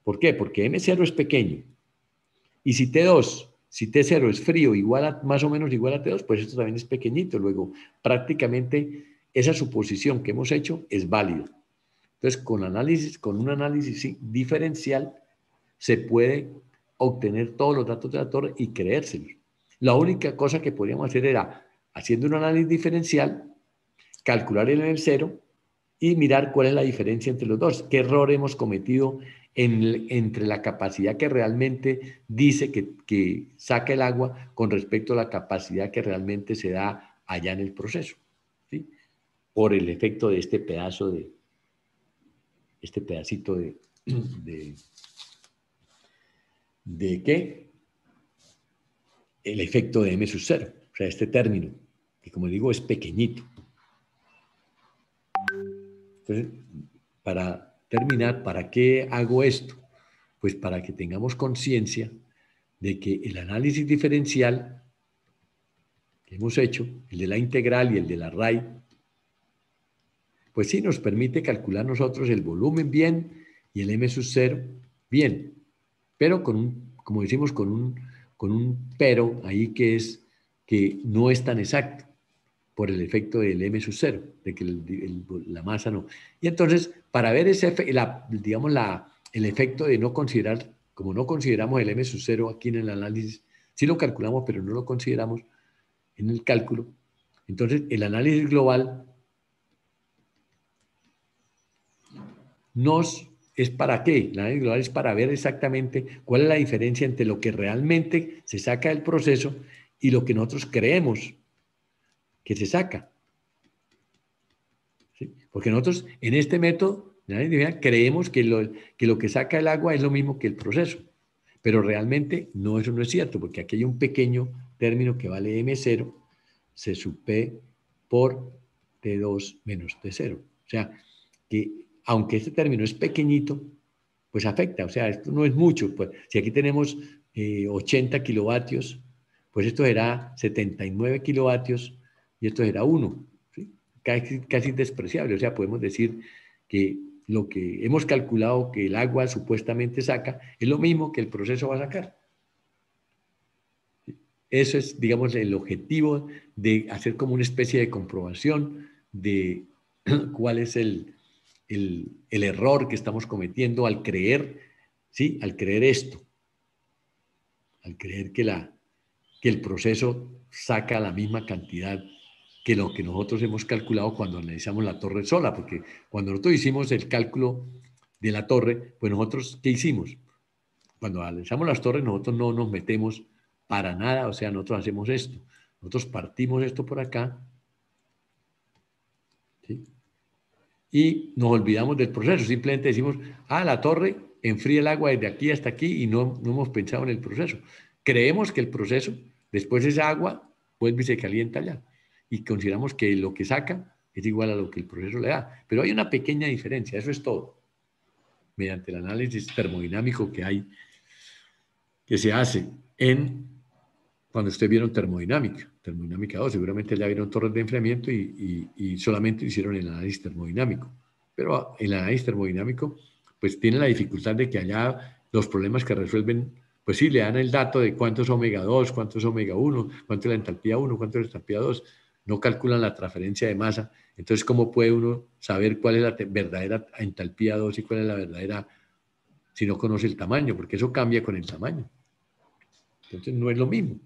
¿Por qué? Porque M0 es pequeño. Y si T0 es frío, más o menos igual a T2, pues esto también es pequeñito. Luego, prácticamente esa suposición que hemos hecho es válida. Entonces, con un análisis diferencial, se puede obtener todos los datos de la torre y creérselos. La única cosa que podríamos hacer era, haciendo un análisis diferencial, calcular el M0 y mirar cuál es la diferencia entre los dos. ¿Qué error hemos cometido entre la capacidad que realmente dice que saca el agua con respecto a la capacidad que realmente se da allá en el proceso? ¿Sí? Por el efecto de este pedacito ¿de qué? El efecto de M sub 0, o sea, este término, que como digo es pequeñito. Entonces, para terminar, ¿para qué hago esto? Pues para que tengamos conciencia de que el análisis diferencial que hemos hecho, el de la integral y el de la RAI, pues sí nos permite calcular nosotros el volumen bien y el M sub 0 bien, pero como decimos, con un pero ahí que no es tan exacto por el efecto del M sub 0, de que la masa no. Y entonces, para ver el efecto de no considerar, como no consideramos el M sub 0 aquí en el análisis, sí lo calculamos, pero no lo consideramos en el cálculo, entonces el análisis global ¿es para qué? El análisis global es para ver exactamente cuál es la diferencia entre lo que realmente se saca del proceso y lo que nosotros creemos que se saca. ¿Sí? Porque nosotros en este método de análisis diferencial creemos que lo que saca el agua es lo mismo que el proceso. Pero realmente eso no es cierto, porque aquí hay un pequeño término que vale M0, C sub P por T2 menos T0. O sea, que aunque este término es pequeñito, pues afecta. O sea, esto no es mucho. Pues, si aquí tenemos 80 kilovatios, pues esto será 79 kilovatios y esto será 1. ¿Sí? Casi despreciable. O sea, podemos decir que lo que hemos calculado que el agua supuestamente saca es lo mismo que el proceso va a sacar. Eso es, digamos, el objetivo de hacer como una especie de comprobación de cuál es el error que estamos cometiendo al creer, ¿sí? Al creer esto, al creer que el proceso saca la misma cantidad que lo que nosotros hemos calculado cuando analizamos la torre sola, porque cuando nosotros hicimos el cálculo de la torre, pues nosotros, ¿qué hicimos? Cuando analizamos las torres, nosotros no nos metemos para nada, o sea, nosotros hacemos esto. Nosotros partimos esto por acá, ¿sí? Y nos olvidamos del proceso. Simplemente decimos, la torre enfría el agua desde aquí hasta aquí y no hemos pensado en el proceso. Creemos que el proceso, después esa agua vuelve y se calienta allá. Y consideramos que lo que saca es igual a lo que el proceso le da. Pero hay una pequeña diferencia, eso es todo. Mediante el análisis termodinámico que se hace cuando ustedes vieron termodinámica 2, seguramente ya vieron torres de enfriamiento y solamente hicieron el análisis termodinámico. Pero el análisis termodinámico, pues tiene la dificultad de que allá los problemas que resuelven, pues sí, le dan el dato de cuánto es omega 2, cuánto es omega 1, cuánto es la entalpía 1, cuánto es la entalpía 2, no calculan la transferencia de masa. Entonces, ¿cómo puede uno saber cuál es la verdadera entalpía 2 y cuál es la verdadera si no conoce el tamaño? Porque eso cambia con el tamaño. Entonces, no es lo mismo.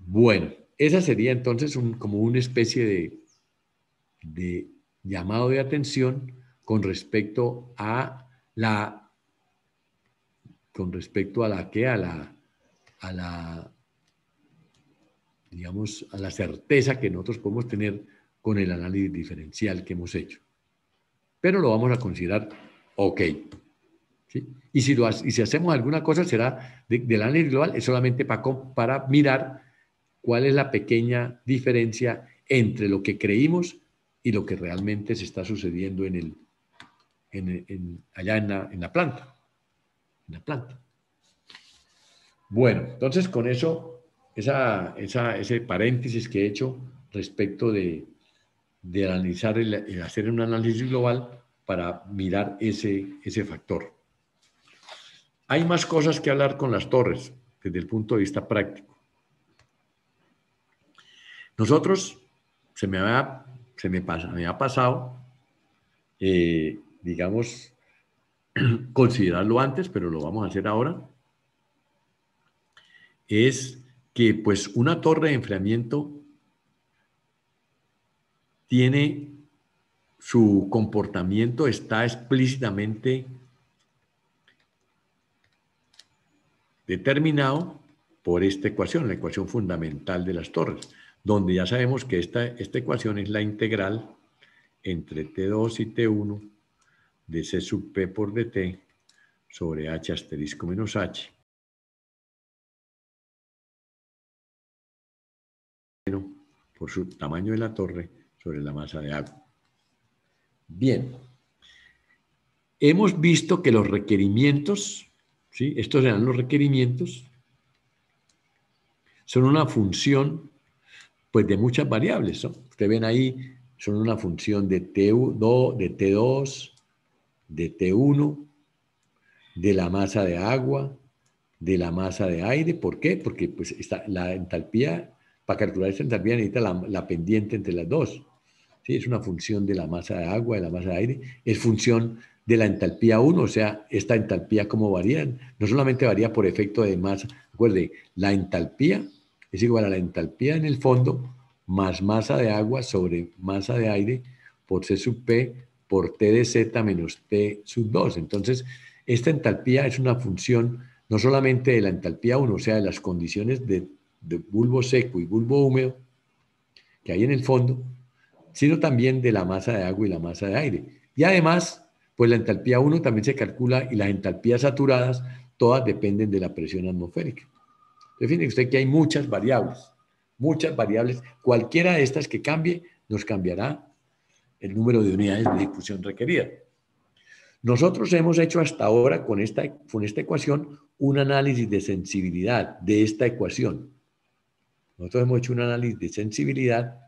Bueno, esa sería entonces como una especie de llamado de atención con respecto a la digamos, a la certeza que nosotros podemos tener con el análisis diferencial que hemos hecho. Pero lo vamos a considerar ok. ¿Sí? Y si hacemos alguna cosa será del análisis global, es solamente para mirar cuál es la pequeña diferencia entre lo que creímos y lo que realmente se está sucediendo allá en la planta. Bueno, entonces con eso, ese paréntesis que he hecho respecto de analizar, hacer un análisis global para mirar ese factor. Hay más cosas que hablar con las torres desde el punto de vista práctico. Nosotros, me ha pasado, digamos, considerarlo antes, pero lo vamos a hacer ahora, es que pues una torre de enfriamiento tiene su comportamiento, está explícitamente determinado por esta ecuación, la ecuación fundamental de las torres, donde ya sabemos que esta ecuación es la integral entre T2 y T1 de C sub P por dt sobre H asterisco menos H por su tamaño de la torre sobre la masa de agua. Bien, hemos visto que los requerimientos, ¿sí? Estos serán los requerimientos, son una función pues de muchas variables, ¿no? Ustedes ven ahí, son una función de T2, de T1, de la masa de agua, de la masa de aire. ¿Por qué? Porque pues la entalpía, para calcular esta entalpía necesita la pendiente entre las dos. ¿Sí? Es una función de la masa de agua, de la masa de aire. Es función de la entalpía 1, o sea, esta entalpía cómo varía. No solamente varía por efecto de masa. Recuerde, la entalpía es igual a la entalpía en el fondo más masa de agua sobre masa de aire por C sub P por T de Z menos T sub 2. Entonces, esta entalpía es una función no solamente de la entalpía 1, o sea, de las condiciones de bulbo seco y bulbo húmedo que hay en el fondo, sino también de la masa de agua y la masa de aire. Y además, pues la entalpía 1 también se calcula y las entalpías saturadas, todas dependen de la presión atmosférica. Entonces, fíjense usted que hay muchas variables. Cualquiera de estas que cambie, nos cambiará el número de unidades de difusión requerida. Nosotros hemos hecho hasta ahora con esta ecuación un análisis de sensibilidad de esta ecuación. Nosotros hemos hecho un análisis de sensibilidad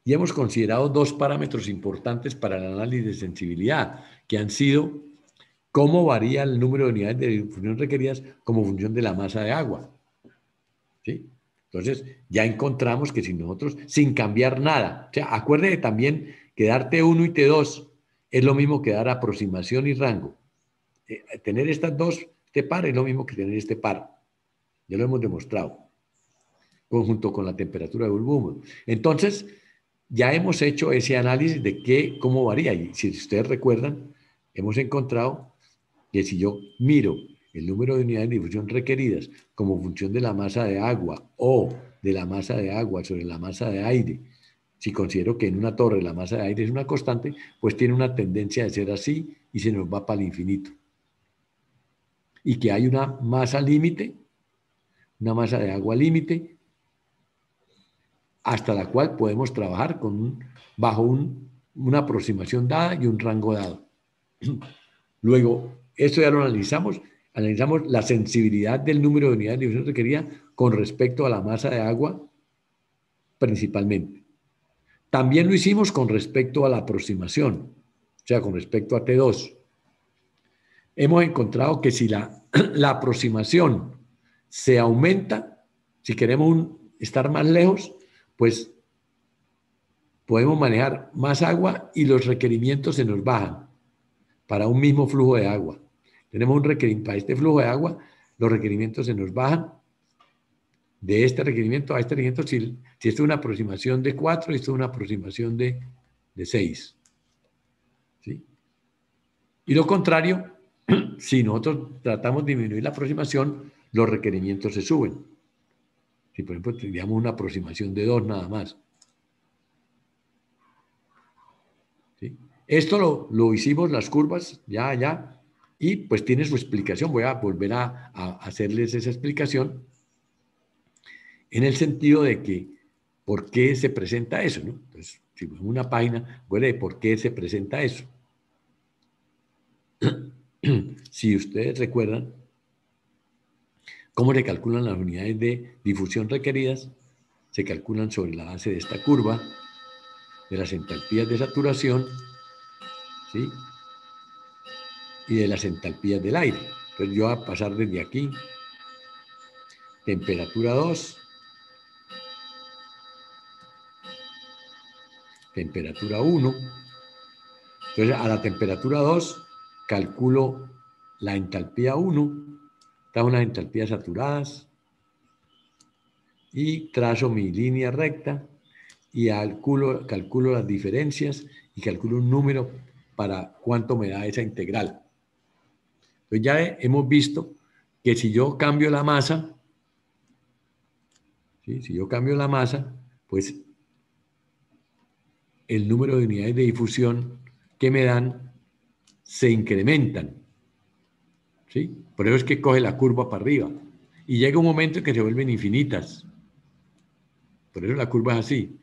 y hemos considerado dos parámetros importantes para el análisis de sensibilidad, que han sido cómo varía el número de unidades de difusión requeridas como función de la masa de agua. ¿Sí? Entonces, ya encontramos que si nosotros, sin cambiar nada, o sea, acuérdate también que dar T1 y T2 es lo mismo que dar aproximación y rango. Tener estas dos, este par, es lo mismo que tener este par. Ya lo hemos demostrado, junto con la temperatura de bulbo húmedo. Entonces, ya hemos hecho ese análisis de cómo varía. Y si ustedes recuerdan, hemos encontrado que si yo miro el número de unidades de difusión requeridas como función de la masa de agua o de la masa de agua sobre la masa de aire, si considero que en una torre la masa de aire es una constante, pues tiene una tendencia de ser así y se nos va para el infinito. Y que hay una masa límite, una masa de agua límite, hasta la cual podemos trabajar bajo una aproximación dada y un rango dado. Luego, esto ya lo analizamos la sensibilidad del número de unidades de difusión requerida con respecto a la masa de agua principalmente. También lo hicimos con respecto a la aproximación, o sea, con respecto a T2. Hemos encontrado que si la aproximación se aumenta, si queremos estar más lejos, pues podemos manejar más agua y los requerimientos se nos bajan para un mismo flujo de agua. Tenemos un requerimiento, para este flujo de agua, los requerimientos se nos bajan de este requerimiento a este requerimiento si esto es una aproximación de 4 y esto es una aproximación de 6. ¿Sí? Y lo contrario, si nosotros tratamos de disminuir la aproximación, los requerimientos se suben. Si, por ejemplo, tendríamos una aproximación de 2 nada más. ¿Sí? Esto lo hicimos, las curvas, ya, y pues tiene su explicación. Voy a volver a hacerles esa explicación en el sentido de que, ¿por qué se presenta eso? ¿No? Entonces, si en una página, bueno, ¿por qué se presenta eso? Si ustedes recuerdan, ¿cómo se calculan las unidades de difusión requeridas? Se calculan sobre la base de esta curva, de las entalpías de saturación, ¿sí? Y de las entalpías del aire. Entonces yo voy a pasar desde aquí, temperatura 2, temperatura 1. Entonces a la temperatura 2 calculo la entalpía 1, están unas entalpías saturadas, y trazo mi línea recta y calculo las diferencias y calculo un número para cuánto me da esa integral. Entonces ya hemos visto que si yo cambio la masa, ¿sí? Si yo cambio la masa, pues el número de unidades de difusión que me dan se incrementan. ¿Sí? Por eso es que coge la curva para arriba. Y llega un momento en que se vuelven infinitas. Por eso la curva es así.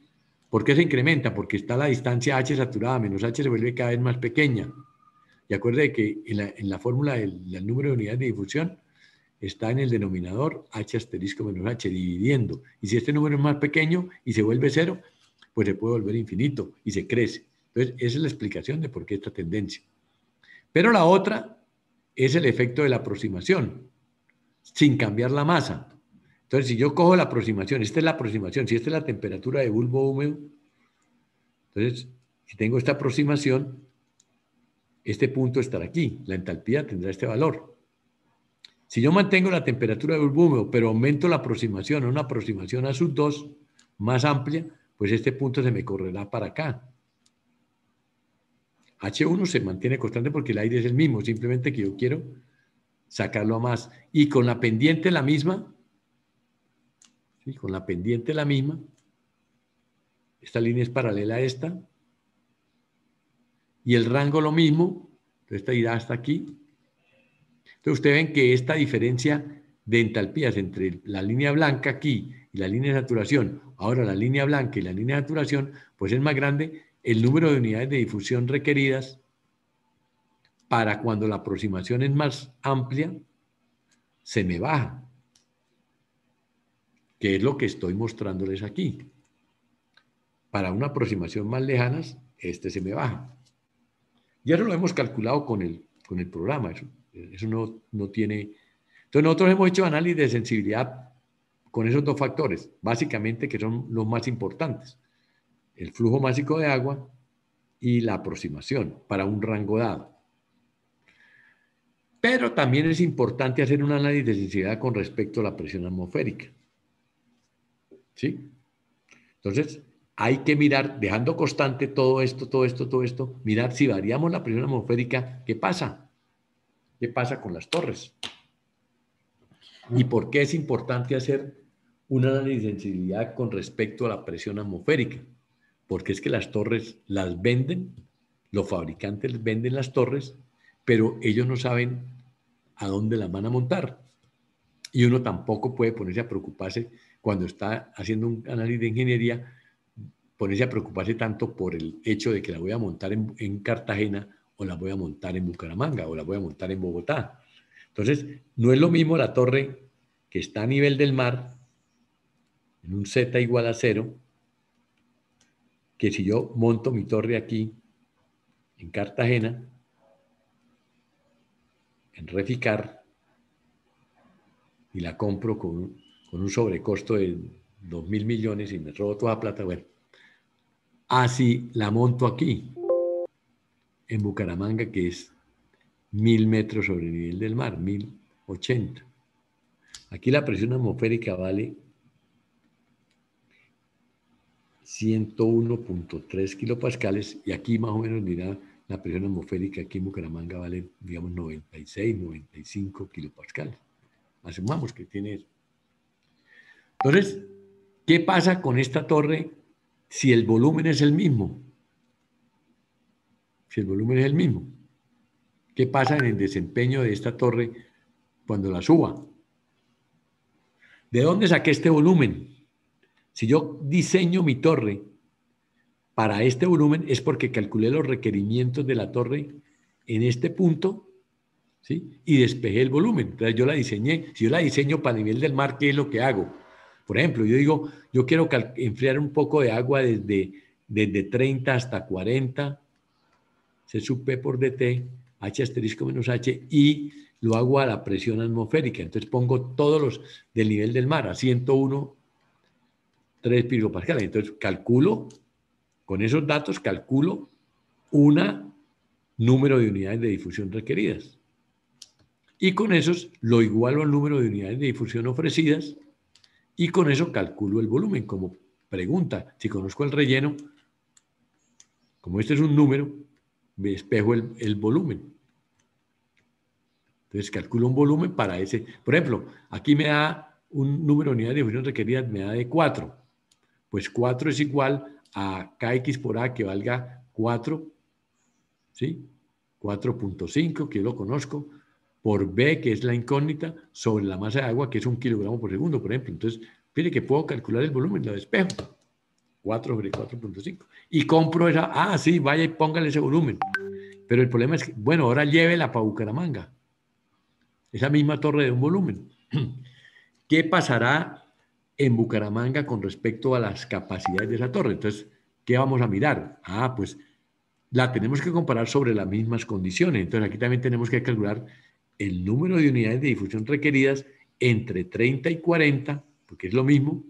¿Por qué se incrementa? Porque está la distancia H saturada menos H se vuelve cada vez más pequeña. Y acuerde que en la fórmula del número de unidades de difusión está en el denominador H asterisco menos H, dividiendo. Y si este número es más pequeño y se vuelve 0, pues se puede volver infinito y se crece. Entonces, esa es la explicación de por qué esta tendencia. Pero la otra es el efecto de la aproximación, sin cambiar la masa. Entonces, si yo cojo la aproximación, esta es la aproximación, si esta es la temperatura de bulbo húmedo, entonces, si tengo esta aproximación, este punto estará aquí, la entalpía tendrá este valor. Si yo mantengo la temperatura de bulbo húmedo, pero aumento la aproximación a una aproximación a sub 2 más amplia, pues este punto se me correrá para acá. H1 se mantiene constante porque el aire es el mismo, simplemente que yo quiero sacarlo a más. Y con la pendiente la misma, ¿sí? Con la pendiente la misma, esta línea es paralela a esta, y el rango lo mismo, entonces esta irá hasta aquí. Entonces ustedes ven que esta diferencia de entalpías entre la línea blanca aquí y la línea de saturación, ahora la línea blanca y la línea de saturación, pues es más grande el número de unidades de difusión requeridas para cuando la aproximación es más amplia, se me baja, que es lo que estoy mostrándoles aquí. Para una aproximación más lejanas, este se me baja. Ya eso lo hemos calculado con el programa, eso no tiene... Entonces nosotros hemos hecho análisis de sensibilidad con esos dos factores, básicamente que son los más importantes. El flujo másico de agua y la aproximación para un rango dado. Pero también es importante hacer un análisis de sensibilidad con respecto a la presión atmosférica. ¿Sí? Entonces, hay que mirar, dejando constante todo esto, mirar si variamos la presión atmosférica, ¿qué pasa? ¿Qué pasa con las torres? ¿Y por qué es importante hacer un análisis de sensibilidad con respecto a la presión atmosférica? Porque es que las torres las venden, los fabricantes les venden las torres, pero ellos no saben a dónde las van a montar. Y uno tampoco puede ponerse a preocuparse cuando está haciendo un análisis de ingeniería, ponerse a preocuparse tanto por el hecho de que la voy a montar en Cartagena o la voy a montar en Bucaramanga o la voy a montar en Bogotá. Entonces, no es lo mismo la torre que está a nivel del mar, en un Z igual a 0, que si yo monto mi torre aquí, en Cartagena, en Reficar, y la compro con un sobrecosto de 2.000 millones y me robo toda la plata, bueno, así la monto aquí, en Bucaramanga, que es 1.000 metros sobre el nivel del mar, 1.080. Aquí la presión atmosférica vale 101.3 kilopascales y aquí más o menos dirá la presión atmosférica aquí en Bucaramanga vale, digamos, 96, 95 kilopascales. Asumamos que tiene eso. Entonces, ¿qué pasa con esta torre si el volumen es el mismo? Si el volumen es el mismo. ¿Qué pasa en el desempeño de esta torre cuando la suba? ¿De dónde saqué este volumen? Si yo diseño mi torre para este volumen es porque calculé los requerimientos de la torre en este punto, ¿sí? Y despejé el volumen. Entonces yo la diseñé. Si yo la diseño para el nivel del mar, ¿qué es lo que hago? Por ejemplo, yo digo, yo quiero enfriar un poco de agua desde 30 hasta 40, C sub P por DT, H asterisco menos H, y lo hago a la presión atmosférica. Entonces pongo todos los del nivel del mar, a 101.3 pilopascales. Entonces calculo, con esos datos calculo un número de unidades de difusión requeridas. Y con esos lo igualo al número de unidades de difusión ofrecidas y con eso calculo el volumen. Como pregunta, si conozco el relleno, como este es un número, me espejo el volumen. Entonces calculo un volumen para ese. Por ejemplo, aquí me da un número de unidades de difusión requeridas, me da de 4. Pues 4 es igual a KX por A que valga 4, ¿sí? 4.5, que yo lo conozco, por B, que es la incógnita, sobre la masa de agua, que es 1 kilogramo por segundo, por ejemplo. Entonces, fíjate que puedo calcular el volumen, lo despejo. 4 sobre 4.5. Y compro esa, sí, vaya y póngale ese volumen. Pero el problema es que, bueno, ahora llévela para Bucaramanga. Esa misma torre de un volumen. ¿Qué pasará en Bucaramanga con respecto a las capacidades de esa torre? Entonces, ¿qué vamos a mirar? Pues la tenemos que comparar sobre las mismas condiciones. Entonces, aquí también tenemos que calcular el número de unidades de difusión requeridas entre 30 y 40, porque es lo mismo,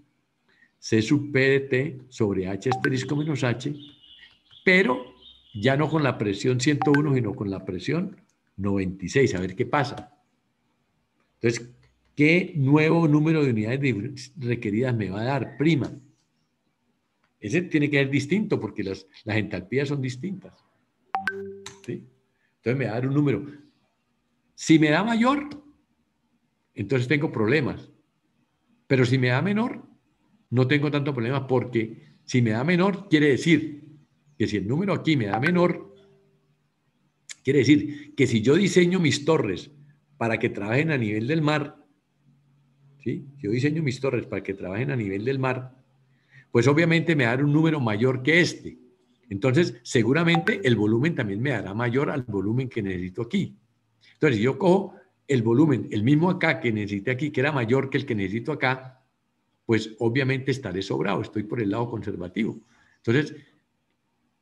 C sub P de T sobre H asterisco menos H, pero ya no con la presión 101, sino con la presión 96. A ver qué pasa. Entonces, ¿qué nuevo número de unidades requeridas me va a dar? Prima. Ese tiene que ser distinto porque las entalpías son distintas. ¿Sí? Entonces me va a dar un número. Si me da mayor, entonces tengo problemas. Pero si me da menor, no tengo tanto problema porque si me da menor, quiere decir que si el número aquí me da menor, quiere decir que si yo diseño mis torres para que trabajen a nivel del mar, ¿sí? Si yo diseño mis torres para que trabajen a nivel del mar, pues obviamente me dará un número mayor que este. Entonces, seguramente el volumen también me dará mayor al volumen que necesito aquí. Entonces, si yo cojo el volumen, el mismo acá que necesité aquí, que era mayor que el que necesito acá, pues obviamente estaré sobrado, estoy por el lado conservativo. Entonces,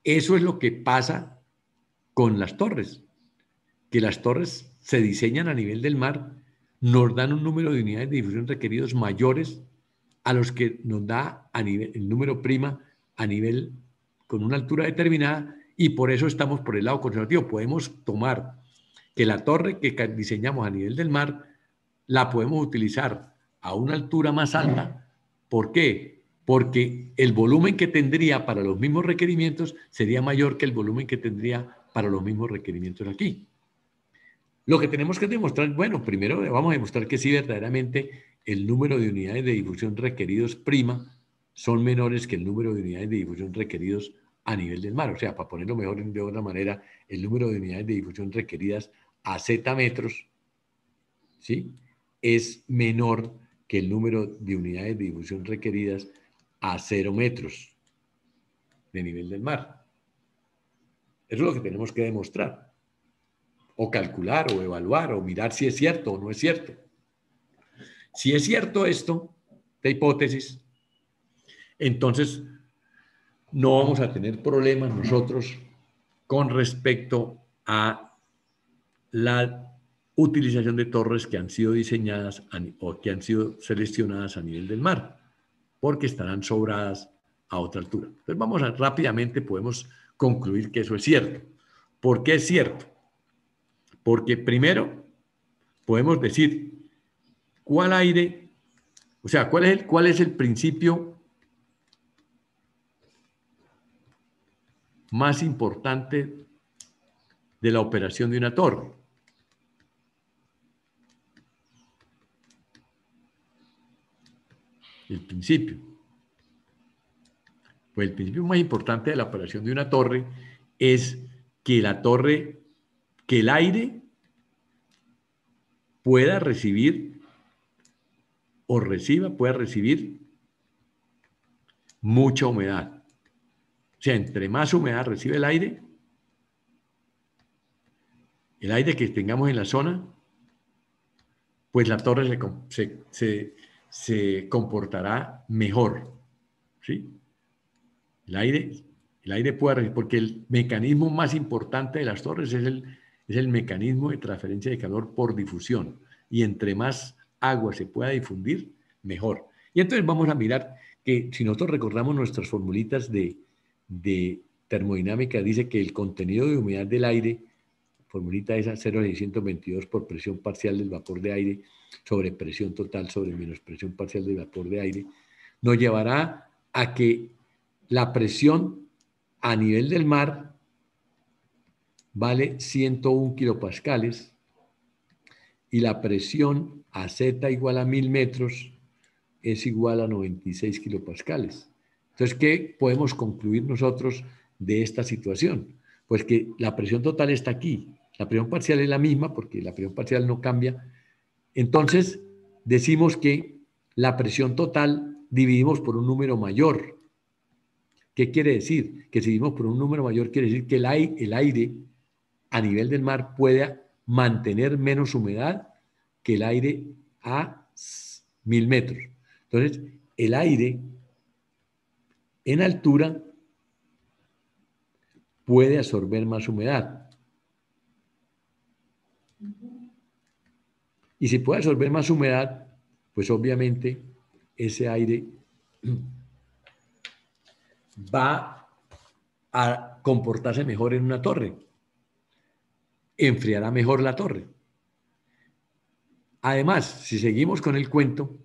eso es lo que pasa con las torres, que las torres se diseñan a nivel del mar, nos dan un número de unidades de difusión requeridos mayores a los que nos da el número prima a nivel con una altura determinada, y por eso estamos por el lado conservativo. Podemos tomar que la torre que diseñamos a nivel del mar la podemos utilizar a una altura más alta. ¿Por qué? Porque el volumen que tendría para los mismos requerimientos sería mayor que el volumen que tendría para los mismos requerimientos aquí. Lo que tenemos que demostrar, bueno, primero vamos a demostrar que sí, verdaderamente el número de unidades de difusión requeridos prima son menores que el número de unidades de difusión requeridos a nivel del mar. O sea, para ponerlo mejor de otra manera, el número de unidades de difusión requeridas a z metros, ¿sí?, es menor que el número de unidades de difusión requeridas a 0 metros de nivel del mar. Eso es lo que tenemos que demostrar, o calcular, o evaluar, o mirar si es cierto o no es cierto. Si es cierto esto, de hipótesis, entonces no vamos a tener problemas nosotros con respecto a la utilización de torres que han sido diseñadas o que han sido seleccionadas a nivel del mar, porque estarán sobradas a otra altura. Entonces vamos a rápidamente, podemos concluir que eso es cierto. ¿Por qué es cierto? Porque primero podemos decir cuál aire, o sea, cuál es el principio más importante de la operación de una torre. El principio. Pues el principio más importante de la operación de una torre es que que el aire pueda recibir pueda recibir mucha humedad. O sea, entre más humedad recibe el aire que tengamos en la zona, pues la torre se comportará mejor, ¿sí? El aire puede recibir, porque el mecanismo más importante de las torres es el mecanismo de transferencia de calor por difusión. Y entre más agua se pueda difundir, mejor. Y entonces vamos a mirar que si nosotros recordamos nuestras formulitas de termodinámica, dice que el contenido de humedad del aire, formulita esa 0,622 por presión parcial del vapor de aire sobre presión total sobre menos presión parcial del vapor de aire, nos llevará a que la presión a nivel del mar vale 101 kilopascales y la presión a Z igual a 1000 metros es igual a 96 kilopascales. Entonces, ¿qué podemos concluir nosotros de esta situación? Pues que la presión total está aquí. La presión parcial es la misma porque la presión parcial no cambia. Entonces, decimos que la presión total dividimos por un número mayor. ¿Qué quiere decir? Que si dividimos por un número mayor, quiere decir que el aire a nivel del mar puede mantener menos humedad que el aire a 1000 metros. Entonces, el aire en altura puede absorber más humedad. Y si puede absorber más humedad, pues obviamente ese aire va a comportarse mejor en una torre. Enfriará mejor la torre. Además, si seguimos con el cuento,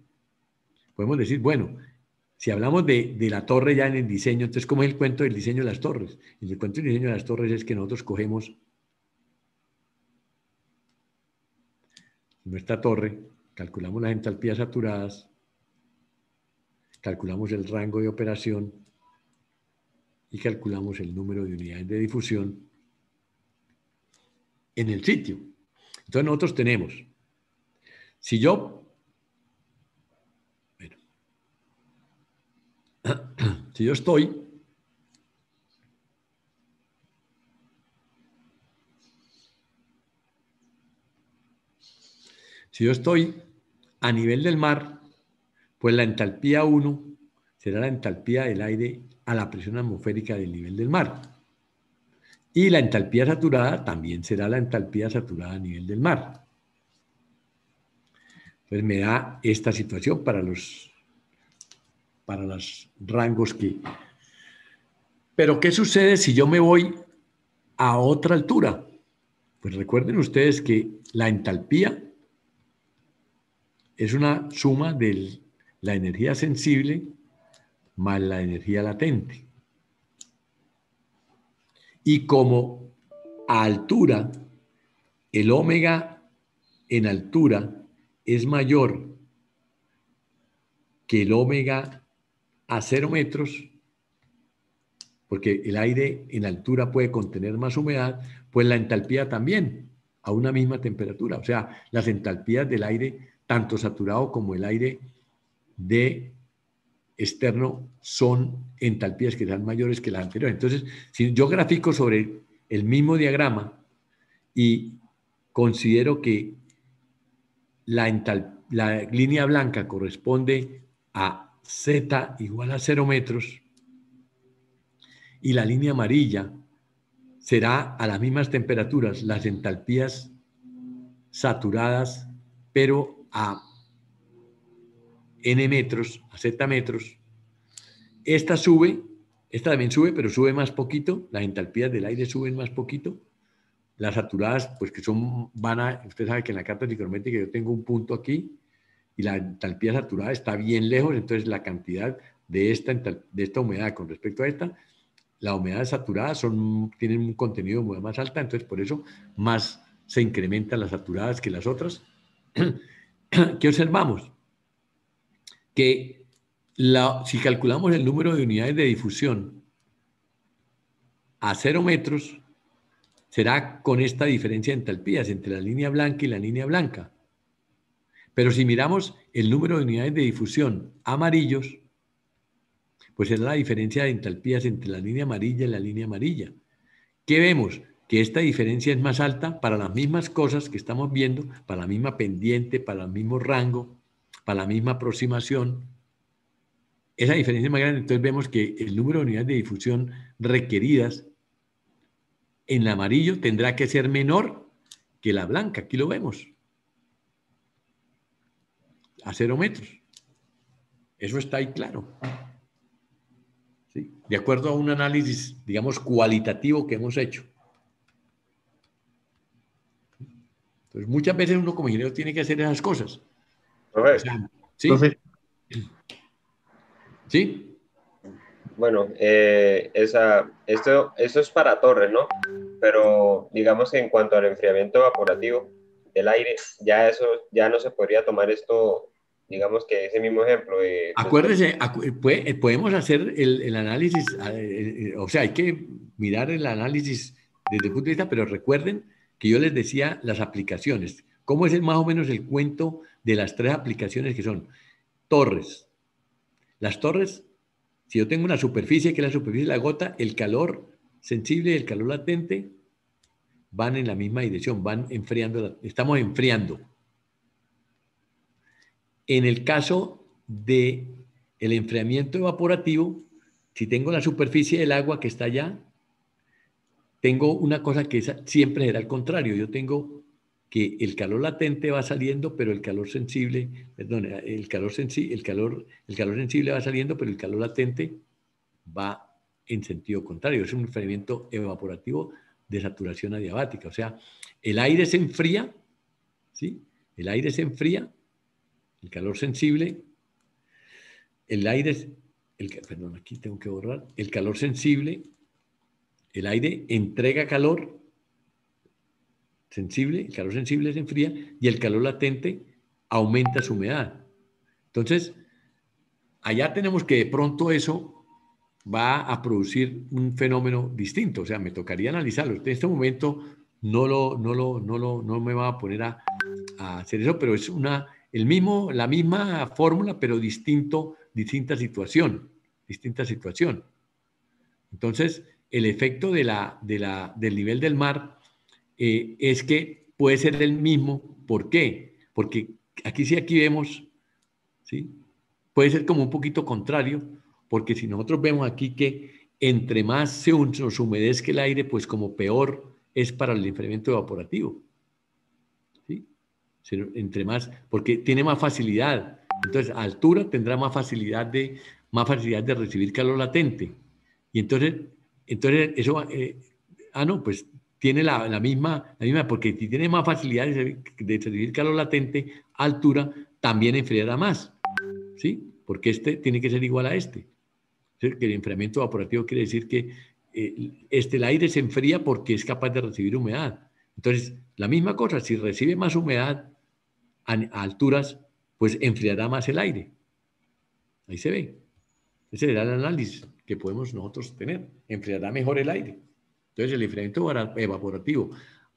podemos decir, bueno, si hablamos de la torre ya en el diseño, entonces, ¿cómo es el cuento del diseño de las torres? El cuento del diseño de las torres es que nosotros cogemos nuestra torre, calculamos las entalpías saturadas, calculamos el rango de operación y calculamos el número de unidades de difusión en el sitio. Entonces nosotros tenemos, si yo estoy a nivel del mar, pues la entalpía 1 será la entalpía del aire a la presión atmosférica del nivel del mar. Y la entalpía saturada también será la entalpía saturada a nivel del mar. Entonces me da esta situación para los para los rangos que... Pero ¿qué sucede si yo me voy a otra altura? Pues recuerden ustedes que la entalpía es una suma de la energía sensible más la energía latente. Y como a altura, el ómega en altura es mayor que el ómega a 0 metros, porque el aire en altura puede contener más humedad, pues la entalpía también, a una misma temperatura. O sea, las entalpías del aire, tanto saturado como el aire de externo, son entalpías que sean mayores que las anteriores. Entonces, si yo grafico sobre el mismo diagrama y considero que la línea blanca corresponde a Z igual a 0 metros y la línea amarilla será a las mismas temperaturas, las entalpías saturadas, pero a N metros, a Z metros. Esta sube, esta también sube, pero sube más poquito, las entalpías del aire suben más poquito. Las saturadas, pues que son, usted sabe que en la carta trigonométrica yo tengo un punto aquí y la entalpía saturada está bien lejos, entonces la cantidad de esta humedad con respecto a esta, la humedad saturada tienen un contenido de humedad más alta, entonces por eso más se incrementan las saturadas que las otras. ¿Qué observamos? Que si calculamos el número de unidades de difusión a 0 metros, será con esta diferencia de entalpías entre la línea blanca y la línea blanca. Pero si miramos el número de unidades de difusión amarillos, pues será la diferencia de entalpías entre la línea amarilla y la línea amarilla. ¿Qué vemos? Que esta diferencia es más alta para las mismas cosas que estamos viendo, para la misma pendiente, para el mismo rango, para la misma aproximación. Esa diferencia es más grande, entonces vemos que el número de unidades de difusión requeridas en el amarillo tendrá que ser menor que la blanca. Aquí lo vemos. A 0 metros. Eso está ahí claro. ¿Sí? De acuerdo a un análisis, digamos, cualitativo que hemos hecho. Entonces, muchas veces uno como ingeniero tiene que hacer esas cosas. O sea, ¿sí? Profe. ¿Sí? Bueno, esto es para torres, ¿no? Pero digamos que en cuanto al enfriamiento evaporativo del aire, ya no se podría tomar esto, digamos que ese mismo ejemplo. Acuérdese, podemos hacer el análisis, o sea, hay que mirar el análisis desde el punto de vista, pero recuerden que yo les decía las aplicaciones. ¿Cómo es más o menos el cuento de las 3 aplicaciones que son? Torres. Las torres, si yo tengo una superficie, que es la superficie de la gota, el calor sensible y el calor latente van en la misma dirección, van enfriando, estamos enfriando. En el caso del enfriamiento evaporativo, si tengo la superficie del agua que está allá, tengo una cosa que siempre será al contrario. Yo tengo que el calor latente va saliendo, pero el calor sensible, perdón, el calor sensible va saliendo, pero el calor latente va en sentido contrario. Es un enfriamiento evaporativo de saturación adiabática. O sea, el aire se enfría, ¿sí? El aire se enfría, el calor sensible, el aire, perdón, aquí tengo que borrar, el calor sensible, el aire entrega calor sensible, el calor sensible se enfría y el calor latente aumenta su humedad. Entonces, allá tenemos que de pronto eso va a producir un fenómeno distinto. O sea, me tocaría analizarlo. En este momento no me va a poner a hacer eso, pero es la misma fórmula, pero distinta situación. Entonces, el efecto del nivel del mar es que puede ser el mismo. ¿Por qué? Porque aquí vemos, ¿sí? Puede ser como un poquito contrario, porque si nosotros vemos aquí que entre más nos humedezca el aire, pues como peor es para el enfriamiento evaporativo. ¿Sí? Entre más, porque tiene más facilidad. Entonces, a altura tendrá más facilidad de más facilidad de recibir calor latente. Y entonces eso, no, pues tiene la misma, porque si tiene más facilidad de recibir calor latente a altura, también enfriará más, ¿sí? Porque este tiene que ser igual a este. Que el enfriamiento evaporativo quiere decir que el aire se enfría porque es capaz de recibir humedad. Entonces, la misma cosa, si recibe más humedad a alturas, pues enfriará más el aire. Ahí se ve. Ese será el análisis que podemos nosotros tener. Enfriará mejor el aire. Entonces, el enfriamiento evaporativo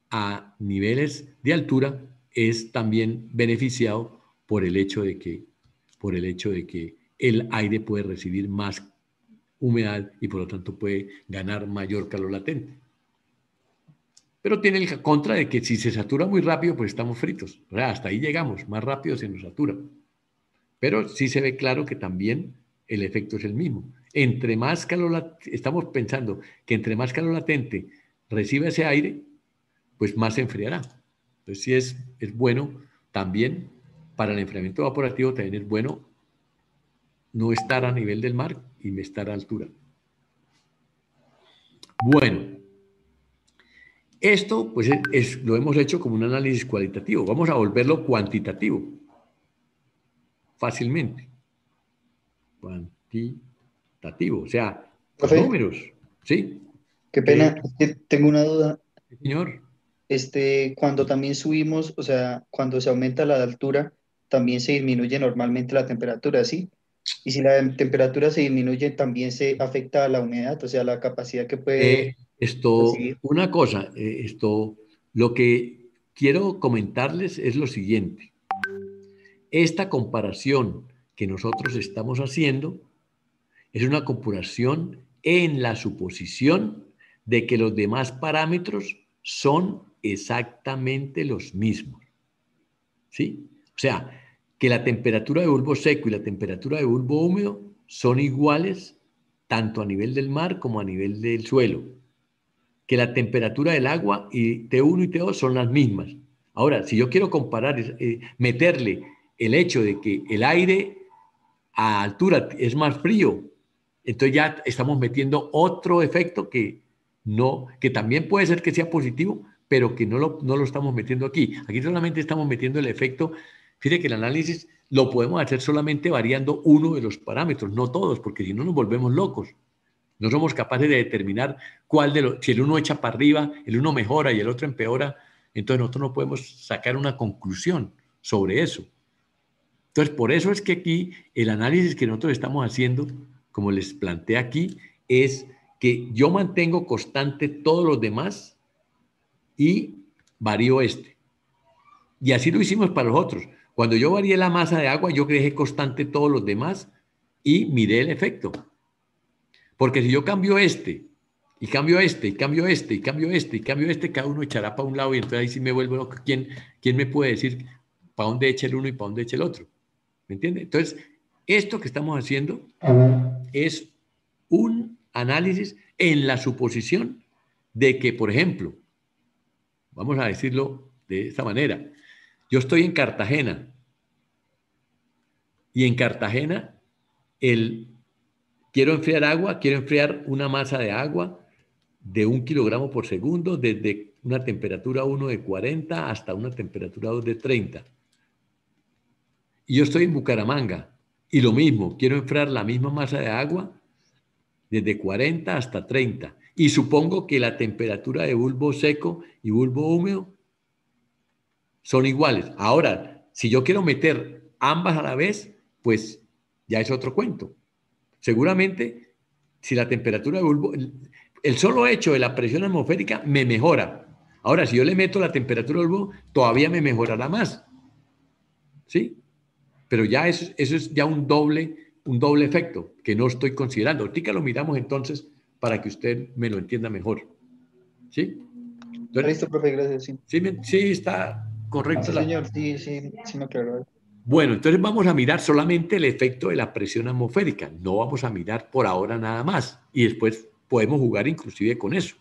a niveles de altura es también beneficiado por el hecho de que el aire puede recibir más humedad y por lo tanto puede ganar mayor calor latente. Pero tiene el contra de que si se satura muy rápido, pues estamos fritos. O sea, hasta ahí llegamos, más rápido se nos satura. Pero sí se ve claro que también el efecto es el mismo. Entre más calor, estamos pensando que entre más calor latente reciba ese aire, pues más se enfriará. Entonces sí es bueno también para el enfriamiento evaporativo, también es bueno no estar a nivel del mar y estar a altura. Bueno, esto pues lo hemos hecho como un análisis cualitativo. Vamos a volverlo cuantitativo. Fácilmente. Cuantitativo. O sea, con Profe, números. ¿Sí? qué pena, es que tengo una duda. Señor. Cuando también subimos, o sea, cuando se aumenta la altura, también se disminuye normalmente la temperatura, ¿sí? Y si la temperatura se disminuye, también se afecta a la humedad, o sea, la capacidad que puede recibir. Una cosa, lo que quiero comentarles es lo siguiente. Esta comparación que nosotros estamos haciendo es una comparación en la suposición de que los demás parámetros son exactamente los mismos. ¿Sí? O sea, que la temperatura de bulbo seco y la temperatura de bulbo húmedo son iguales tanto a nivel del mar como a nivel del suelo. Que la temperatura del agua y T1 y T2 son las mismas. Ahora, si yo quiero comparar, meterle el hecho de que el aire a altura es más frío, entonces ya estamos metiendo otro efecto que también puede ser que sea positivo, pero que no lo estamos metiendo aquí. Aquí solamente estamos metiendo el efecto. Fíjate que el análisis lo podemos hacer solamente variando uno de los parámetros, no todos, porque si no nos volvemos locos. No somos capaces de determinar si el uno echa para arriba, el uno mejora y el otro empeora, entonces nosotros no podemos sacar una conclusión sobre eso. Entonces, por eso es que aquí el análisis que nosotros estamos haciendo, como les planteé aquí, es que yo mantengo constante todos los demás y varío este. Y así lo hicimos para los otros. Cuando yo varié la masa de agua, yo dejé constante todos los demás y miré el efecto. Porque si yo cambio este, y cambio este, y cambio este, y cambio este, y cambio este, cada uno echará para un lado y entonces ahí sí me vuelvo loco. ¿Quién me puede decir para dónde echa el uno y para dónde echa el otro? ¿Me entiende? Entonces, esto que estamos haciendo es un análisis en la suposición de que, por ejemplo, vamos a decirlo de esta manera, yo estoy en Cartagena y en Cartagena quiero enfriar una masa de agua de 1 kilogramo por segundo desde una temperatura 1 de 40 hasta una temperatura 2 de 30. Y yo estoy en Bucaramanga y lo mismo, quiero enfriar la misma masa de agua desde 40 hasta 30. Y supongo que la temperatura de bulbo seco y bulbo húmedo son iguales. Ahora, si yo quiero meter ambas a la vez, pues ya es otro cuento. Seguramente, si la temperatura de bulbo, el solo hecho de la presión atmosférica me mejora. Ahora, si yo le meto la temperatura del bulbo, todavía me mejorará más. ¿Sí? Pero ya eso es ya un doble efecto que no estoy considerando. Ahorita lo miramos entonces para que usted me lo entienda mejor. ¿Sí? Entonces, Listo, profe, gracias. Sí, sí está correcto. sí señor, sí, sí, sí me aclaró. Bueno, entonces vamos a mirar solamente el efecto de la presión atmosférica. No vamos a mirar por ahora nada más. Y después podemos jugar inclusive con eso.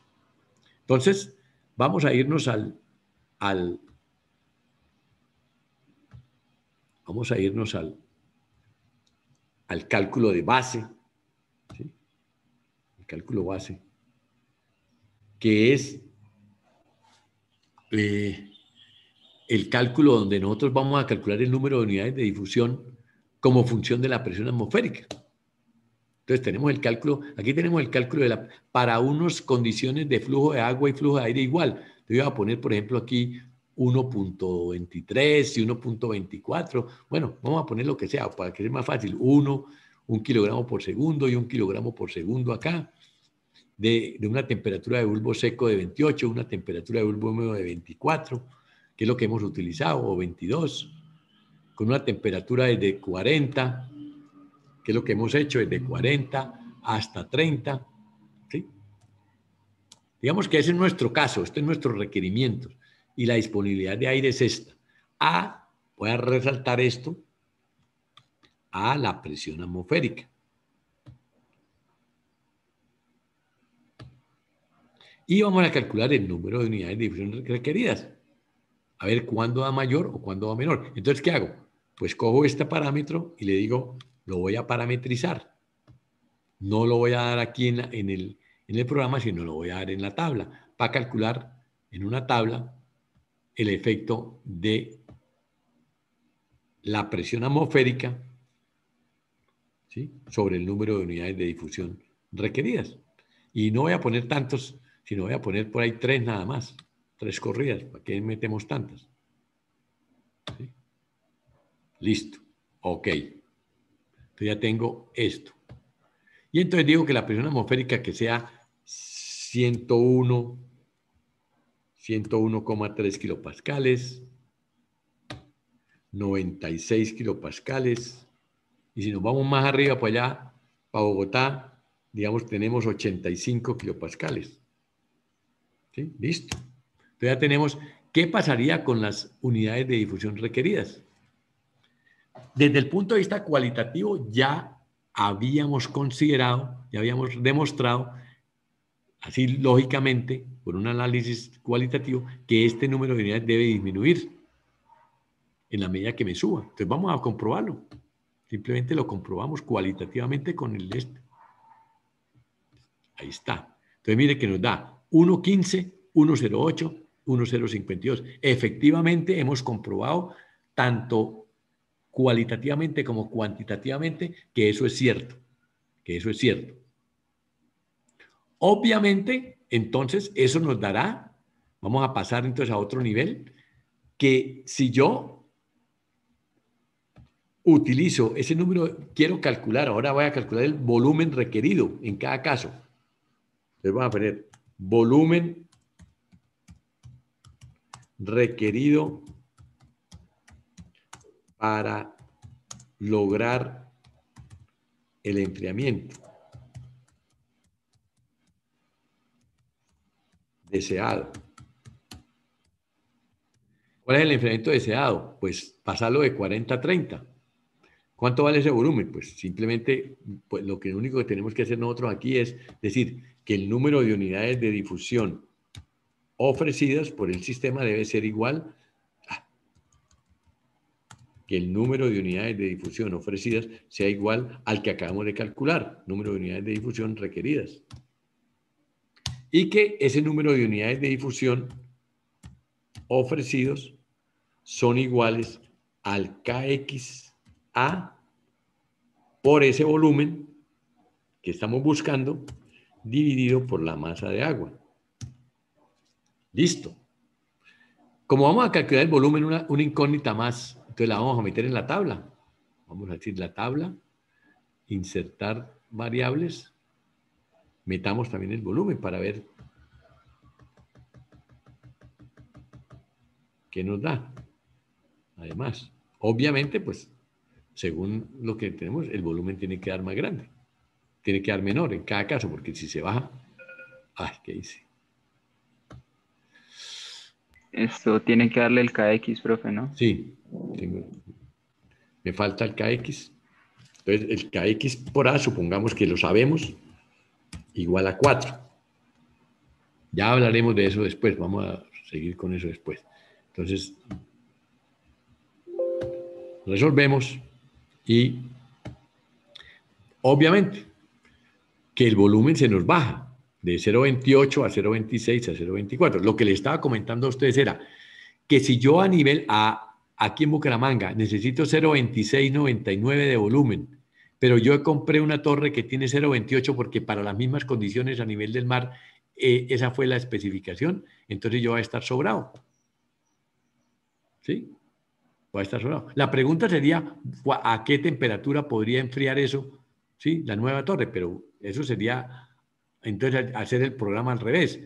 Entonces, vamos a irnos al cálculo de base, ¿sí? El cálculo base, que es el cálculo donde nosotros vamos a calcular el número de unidades de difusión como función de la presión atmosférica. Entonces tenemos el cálculo, aquí tenemos el cálculo para unas condiciones de flujo de agua y flujo de aire igual. Yo voy a poner, por ejemplo, aquí 1.23 y 1.24. Bueno, vamos a poner lo que sea para que sea más fácil. 1 kilogramo por segundo y 1 kilogramo por segundo acá. De una temperatura de bulbo seco de 28, una temperatura de bulbo húmedo de 24, que es lo que hemos utilizado, o 22, con una temperatura desde 40, que es lo que hemos hecho, desde 40 hasta 30, ¿sí? Digamos que ese es nuestro caso, este es nuestro requerimiento, y la disponibilidad de aire es esta. Voy a resaltar esto, a la presión atmosférica. Y vamos a calcular el número de unidades de difusión requeridas. A ver cuándo da mayor o cuándo da menor. Entonces, ¿qué hago? Pues cojo este parámetro y le digo, lo voy a parametrizar. No lo voy a dar aquí en el programa, sino lo voy a dar en la tabla, para calcular en una tabla el efecto de la presión atmosférica, ¿sí?, sobre el número de unidades de difusión requeridas. Y no voy a poner tantos, sino voy a poner por ahí 3 nada más, 3 corridas. ¿Para qué metemos tantas? ¿Sí? Listo. Ok. Entonces ya tengo esto. Y entonces digo que la presión atmosférica que sea 101,3 kilopascales, 96 kilopascales, y si nos vamos más arriba para allá, para Bogotá, digamos, tenemos 85 kilopascales. ¿Sí? Listo. Entonces ya tenemos, ¿qué pasaría con las unidades de difusión requeridas? Desde el punto de vista cualitativo, ya habíamos considerado, ya habíamos demostrado, así lógicamente, por un análisis cualitativo, que este número de unidades debe disminuir en la medida que me suba. Entonces vamos a comprobarlo. Simplemente lo comprobamos cualitativamente con el este. Ahí está. Entonces mire que nos da 1.15, 1.08, 1.052. Efectivamente hemos comprobado tanto cualitativamente como cuantitativamente que eso es cierto. Que eso es cierto. Obviamente, entonces, eso nos dará, vamos a pasar entonces a otro nivel, que si yo utilizo ese número, quiero calcular, ahora voy a calcular el volumen requerido en cada caso. Entonces vamos a poner volumen requerido para lograr el enfriamiento deseado. ¿Cuál es el enfriamiento deseado? Pues pasarlo de 40 a 30. ¿Cuánto vale ese volumen? Pues simplemente pues lo único que tenemos que hacer nosotros aquí es decir que el número de unidades de difusión ofrecidas por el sistema debe ser igual a que el número de unidades de difusión ofrecidas sea igual al que acabamos de calcular, número de unidades de difusión requeridas. Y que ese número de unidades de difusión ofrecidos son iguales al KXA por ese volumen que estamos buscando dividido por la masa de agua. Listo. Como vamos a calcular el volumen, una incógnita más, entonces la vamos a meter en la tabla. Vamos a decir la tabla, insertar variables, metamos también el volumen para ver qué nos da. Además, obviamente, pues, según lo que tenemos, el volumen tiene que dar más grande. Tiene que dar menor en cada caso, porque si se baja... Ay, ¿qué hice? Esto tiene que darle el KX, profe, ¿no? Sí, me falta el KX. Entonces, el KX por A, supongamos que lo sabemos, igual a 4. Ya hablaremos de eso después, vamos a seguir con eso después. Entonces, resolvemos y Obviamente que el volumen se nos baja de 0,28 a 0,26 a 0,24. Lo que le estaba comentando a ustedes era que si yo a nivel aquí en Bucaramanga necesito 0,2699 de volumen, pero yo compré una torre que tiene 0,28 porque para las mismas condiciones a nivel del mar, esa fue la especificación, entonces yo voy a estar sobrado. ¿Sí? Voy a estar sobrado. La pregunta sería, ¿a qué temperatura podría enfriar eso? ¿Sí? La nueva torre, pero eso sería, entonces, hacer el programa al revés.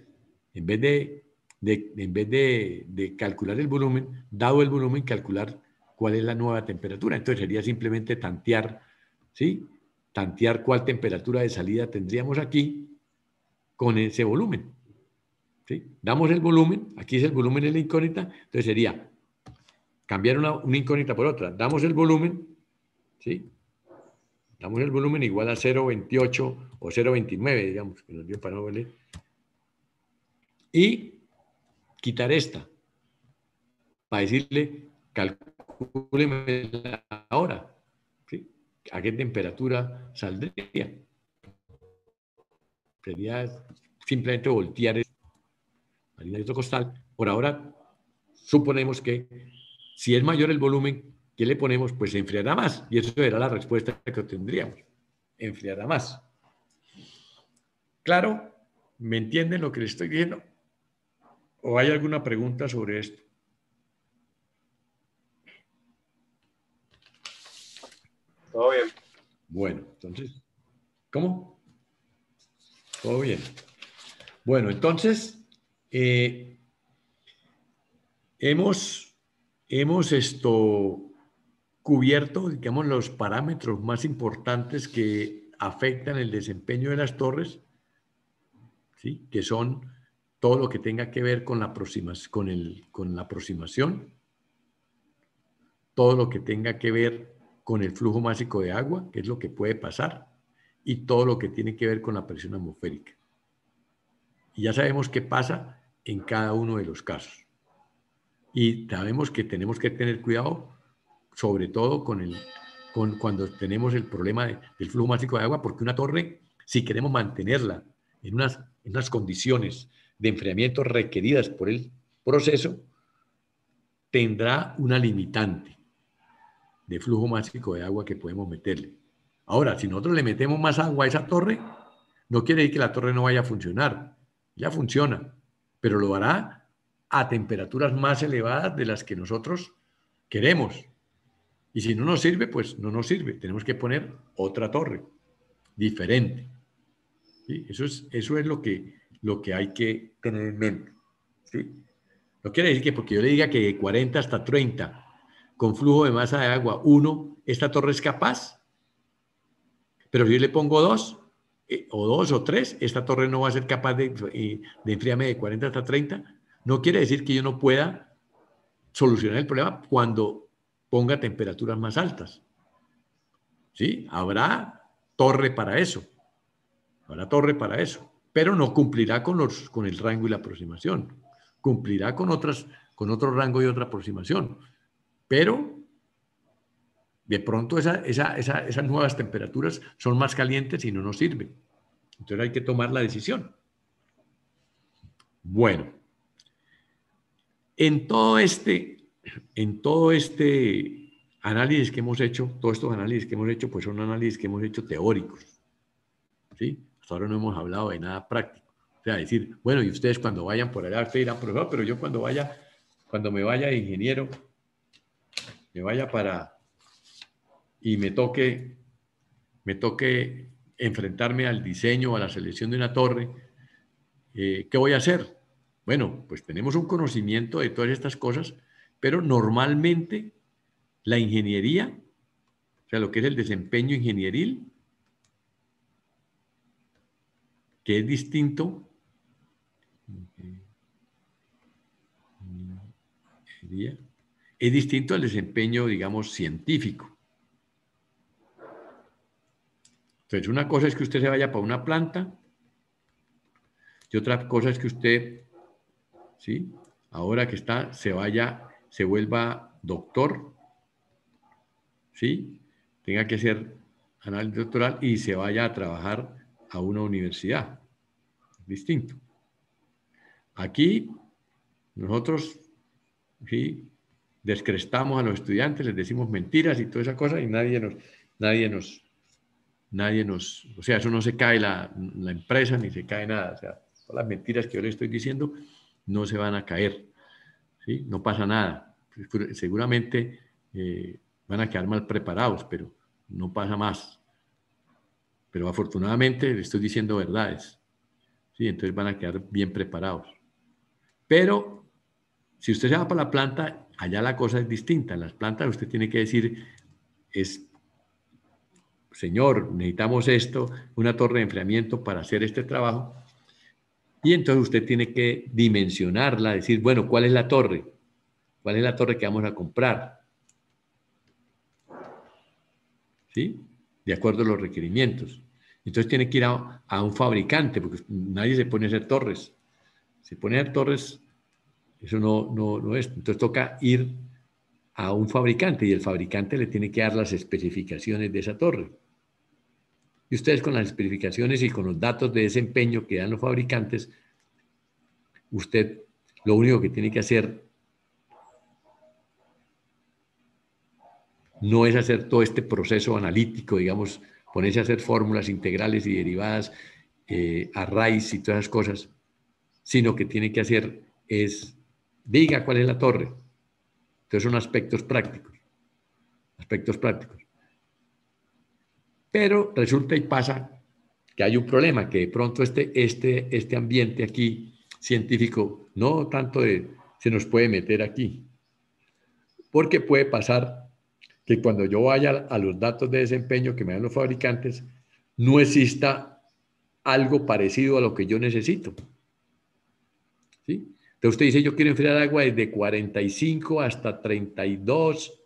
En vez de calcular el volumen, dado el volumen, calcular cuál es la nueva temperatura. Entonces sería simplemente tantear, ¿sí? Tantear cuál temperatura de salida tendríamos aquí con ese volumen. ¿Sí? Damos el volumen, aquí es el volumen de la incógnita, entonces sería cambiar una incógnita por otra. Damos el volumen, ¿sí? Damos el volumen igual a 0,28 o 0,29, digamos, que nos dio para no valer. Y quitar esta, para decirle, calcúleme la hora, ¿sí? ¿A qué temperatura saldría? Sería simplemente voltear harina de otro costal. Por ahora, suponemos que si es mayor el volumen que le ponemos, pues se enfriará más. Y eso era la respuesta que obtendríamos. Enfriará más. ¿Claro? ¿Me entienden lo que les estoy diciendo? ¿O hay alguna pregunta sobre esto? Todo bien. Bueno, entonces, ¿cómo? Todo bien. Bueno, entonces, hemos cubierto, digamos, los parámetros más importantes que afectan el desempeño de las torres, ¿sí? Que son todo lo que tenga que ver con la aproximación, todo lo que tenga que ver con el flujo másico de agua, que es lo que puede pasar, y todo lo que tiene que ver con la presión atmosférica. Y ya sabemos qué pasa en cada uno de los casos. Y sabemos que tenemos que tener cuidado, sobre todo cuando tenemos el problema del flujo másico de agua, porque una torre, si queremos mantenerla en unas condiciones de enfriamiento requeridas por el proceso, tendrá una limitante de flujo másico de agua que podemos meterle. Ahora, si nosotros le metemos más agua a esa torre, no quiere decir que la torre no vaya a funcionar. Ya funciona, pero lo hará a temperaturas más elevadas de las que nosotros queremos. Y si no nos sirve, pues no nos sirve. Tenemos que poner otra torre diferente. ¿Sí? Eso es lo que hay que tener en mente. ¿Sí? No quiere decir que porque yo le diga que de 40 hasta 30 con flujo de masa de agua 1, esta torre es capaz. Pero si yo le pongo 2, o 2 o 3, esta torre no va a ser capaz de enfriarme de 40 hasta 30. No quiere decir que yo no pueda solucionar el problema cuando ponga temperaturas más altas. ¿Sí? Habrá torre para eso. Habrá torre para eso. Pero no cumplirá con el rango y la aproximación. Cumplirá con otro rango y otra aproximación. Pero de pronto esas nuevas temperaturas son más calientes y no nos sirven. Entonces hay que tomar la decisión. Bueno, en todo este análisis que hemos hecho, todos estos análisis que hemos hecho, pues son análisis que hemos hecho teóricos. ¿Sí? Hasta ahora no hemos hablado de nada práctico. O sea, decir, bueno, y ustedes cuando vayan por allá, ustedes dirán, profesor, pero yo cuando me vaya de ingeniero, me vaya y me toque enfrentarme al diseño, a la selección de una torre, ¿qué voy a hacer? Bueno, pues tenemos un conocimiento de todas estas cosas, pero normalmente la ingeniería, o sea, lo que es el desempeño ingenieril, que es distinto, es distinto al desempeño, digamos, científico. Entonces, una cosa es que usted se vaya para una planta y otra cosa es que usted, ¿sí? Ahora que se vuelva doctor, ¿sí? Tenga que ser análisis doctoral y se vaya a trabajar a una universidad. Distinto. Aquí nosotros sí, descrestamos a los estudiantes, les decimos mentiras y toda esa cosa y nadie nos, o sea, eso no se cae la empresa ni se cae nada. O sea, todas las mentiras que yo le estoy diciendo no se van a caer, ¿sí? No pasa nada. Seguramente van a quedar mal preparados, pero no pasa más. Pero afortunadamente le estoy diciendo verdades, ¿sí? Entonces van a quedar bien preparados. Pero si usted se va para la planta, allá la cosa es distinta. En las plantas usted tiene que decir, señor, necesitamos esto, una torre de enfriamiento para hacer este trabajo. Y entonces usted tiene que dimensionarla, decir, bueno, ¿cuál es la torre? ¿Cuál es la torre que vamos a comprar? ¿Sí? De acuerdo a los requerimientos. Entonces tiene que ir a un fabricante, porque nadie se pone a hacer torres. Se pone a hacer torres, eso no es. Entonces toca ir a un fabricante y el fabricante le tiene que dar las especificaciones de esa torre. Y ustedes con las especificaciones y con los datos de desempeño que dan los fabricantes, usted lo único que tiene que hacer no es hacer todo este proceso analítico, digamos, ponerse a hacer fórmulas integrales y derivadas, arrays y todas esas cosas, sino que tiene que hacer es, diga cuál es la torre. Entonces son aspectos prácticos. Aspectos prácticos. Pero resulta y pasa que hay un problema, que de pronto este ambiente aquí científico no tanto se nos puede meter aquí. Porque puede pasar que cuando yo vaya a los datos de desempeño que me dan los fabricantes, no exista algo parecido a lo que yo necesito. ¿Sí? Entonces usted dice, yo quiero enfriar agua desde 45 hasta 32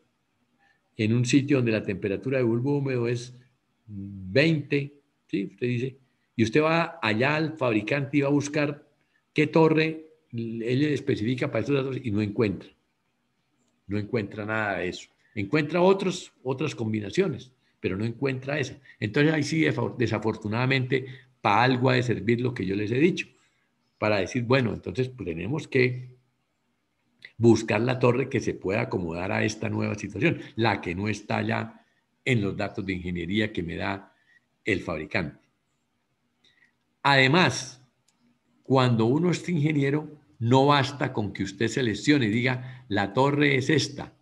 en un sitio donde la temperatura de bulbo húmedo es 20, ¿sí? Usted dice, y usted va allá al fabricante y va a buscar qué torre él le especifica para estos datos y no encuentra. No encuentra nada de eso. Encuentra otras combinaciones, pero no encuentra esa. Entonces ahí sí, desafortunadamente, para algo ha de servir lo que yo les he dicho. Para decir, bueno, entonces pues, tenemos que buscar la torre que se pueda acomodar a esta nueva situación, la que no está ya en los datos de ingeniería que me da el fabricante. Además, cuando uno es ingeniero, no basta con que usted seleccione y diga, la torre es esta,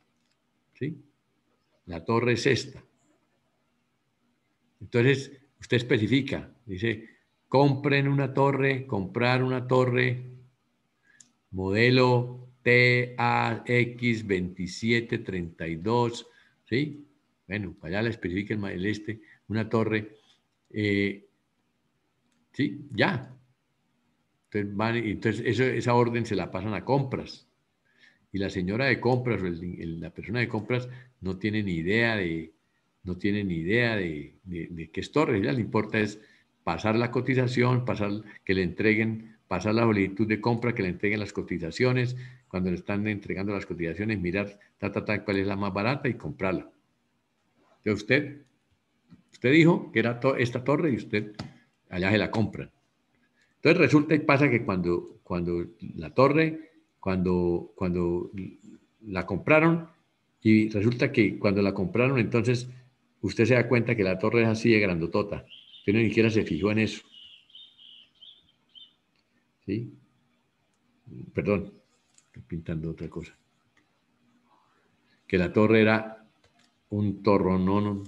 ¿sí? La torre es esta. Entonces, usted especifica, dice, comprar una torre, modelo TAX2732, ¿sí? Bueno, para allá le especifica una torre, ¿sí? Ya. Entonces esa orden se la pasan a compras. Y la señora de compras, la persona de compras, no tiene ni idea de qué es torre. Ya le importa es pasar la cotización, que le entreguen, pasar la solicitud de compra, que le entreguen las cotizaciones. Cuando le están entregando las cotizaciones, mirar cuál es la más barata y comprarla. Entonces usted dijo que era esta torre y usted allá se la compra. Entonces resulta y pasa que cuando la torre, cuando la compraron, y resulta que cuando la compraron, entonces usted se da cuenta que la torre es así de grandotota, que uno ni siquiera se fijó en eso. ¿Sí? Perdón, estoy pintando otra cosa. Que la torre era un torronón,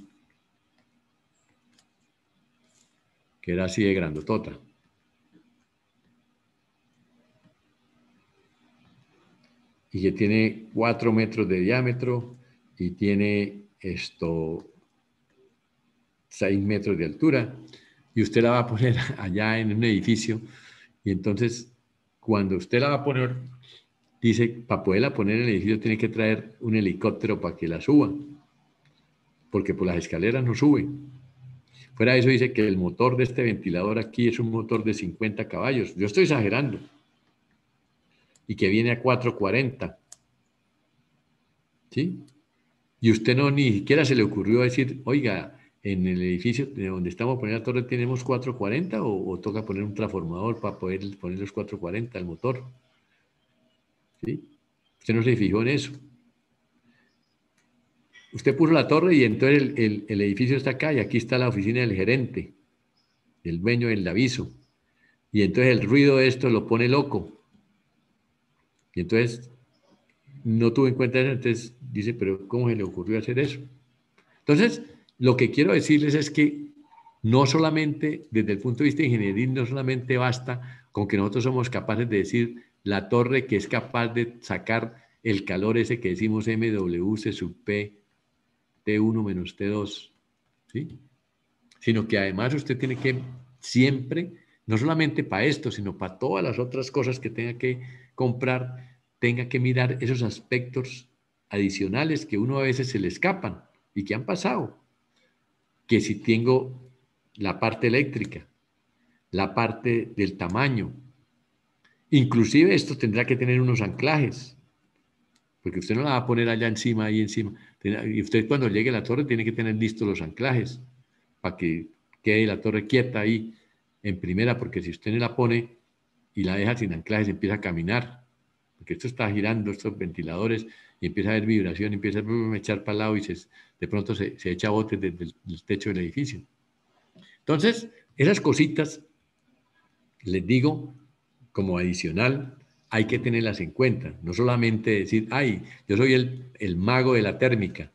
que era así de grandotota. Y que tiene 4 metros de diámetro y tiene 6 metros de altura, y usted la va a poner allá en un edificio, y entonces cuando usted la va a poner, dice, para poderla poner en el edificio tiene que traer un helicóptero para que la suba, porque por las escaleras no sube. Fuera de eso dice que el motor de este ventilador aquí es un motor de 50 caballos, yo estoy exagerando, y que viene a 440, ¿sí? Y usted ni siquiera se le ocurrió decir, oiga, en el edificio de donde estamos poniendo la torre tenemos 440 o toca poner un transformador para poder poner los 440 al motor. ¿Sí? Usted no se fijó en eso. Usted puso la torre y entonces el edificio está acá y aquí está la oficina del gerente, del dueño del aviso. Y entonces el ruido de esto lo pone loco. Y entonces no tuvo en cuenta eso, entonces dice, pero ¿cómo se le ocurrió hacer eso? Entonces, lo que quiero decirles es que no solamente, desde el punto de vista de ingeniería, no solamente basta con que nosotros somos capaces de decir la torre que es capaz de sacar el calor ese que decimos MWC sub P, T1 menos T2, ¿sí? Sino que además usted tiene que siempre, no solamente para esto, sino para todas las otras cosas que tenga que comprar, tenga que mirar esos aspectos adicionales que uno a veces se le escapan y que han pasado. Que si tengo la parte eléctrica, la parte del tamaño, inclusive esto tendrá que tener unos anclajes, porque usted no la va a poner allá encima, ahí encima. Y usted cuando llegue a la torre tiene que tener listos los anclajes para que quede la torre quieta ahí en primera, porque si usted no la pone y la deja sin anclajes empieza a caminar, porque esto está girando, estos ventiladores, y empieza a haber vibración, empieza a echar para el lado y de pronto se echa botes desde el techo del edificio. Entonces, esas cositas, les digo, como adicional, hay que tenerlas en cuenta. No solamente decir, ay, yo soy el mago de la térmica.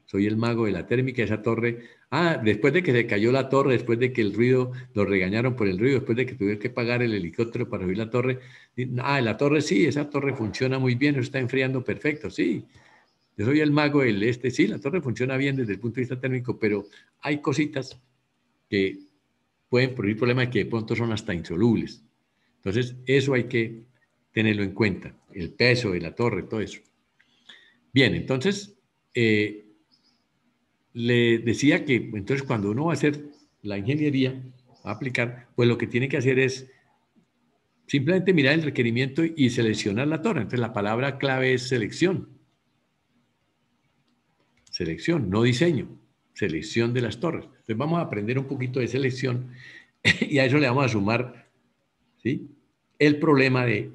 Soy el mago de la térmica, esa torre. Ah, después de que se cayó la torre, después de que el ruido, lo regañaron por el ruido, después de que tuvieron que pagar el helicóptero para subir la torre. Ah, la torre sí, esa torre funciona muy bien, eso está enfriando perfecto, sí. Yo soy el mago del sí, la torre funciona bien desde el punto de vista térmico, pero hay cositas que pueden producir problemas que de pronto son hasta insolubles. Entonces, eso hay que tenerlo en cuenta, el peso de la torre, todo eso. Bien, entonces, le decía que entonces cuando uno va a hacer la ingeniería, va a aplicar, pues lo que tiene que hacer es simplemente mirar el requerimiento y seleccionar la torre. Entonces, la palabra clave es selección. Selección, no diseño. Selección de las torres. Entonces, vamos a aprender un poquito de selección y a eso le vamos a sumar, ¿sí?, el problema de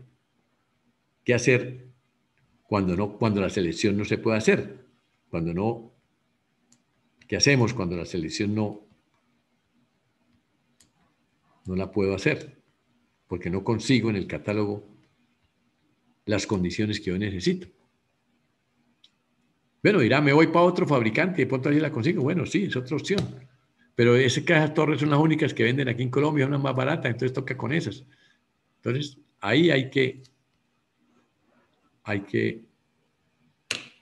qué hacer cuando la selección no se puede hacer. ¿Qué hacemos cuando la selección no la puedo hacer? Porque no consigo en el catálogo las condiciones que yo necesito. Bueno, dirá, me voy para otro fabricante y de pronto así la consigo. Bueno, sí, es otra opción. Pero esas torres son las únicas que venden aquí en Colombia, son las más baratas, entonces toca con esas. Entonces, ahí hay que,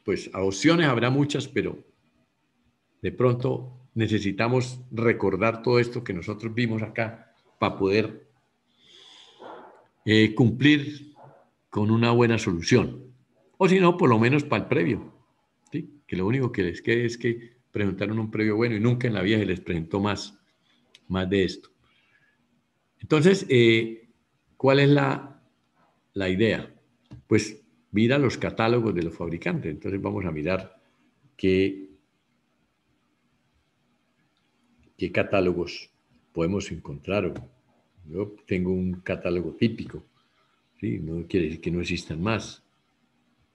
pues a opciones habrá muchas, pero de pronto necesitamos recordar todo esto que nosotros vimos acá para poder cumplir con una buena solución. O si no, por lo menos para el previo. ¿Sí? Que lo único que les quede es que presentaron un previo bueno y nunca en la vida se les presentó más de esto. Entonces, ¿cuál es la idea? Pues mira los catálogos de los fabricantes. Entonces vamos a mirar qué catálogos podemos encontrar. Yo tengo un catálogo típico, ¿sí? No quiere decir que no existan más,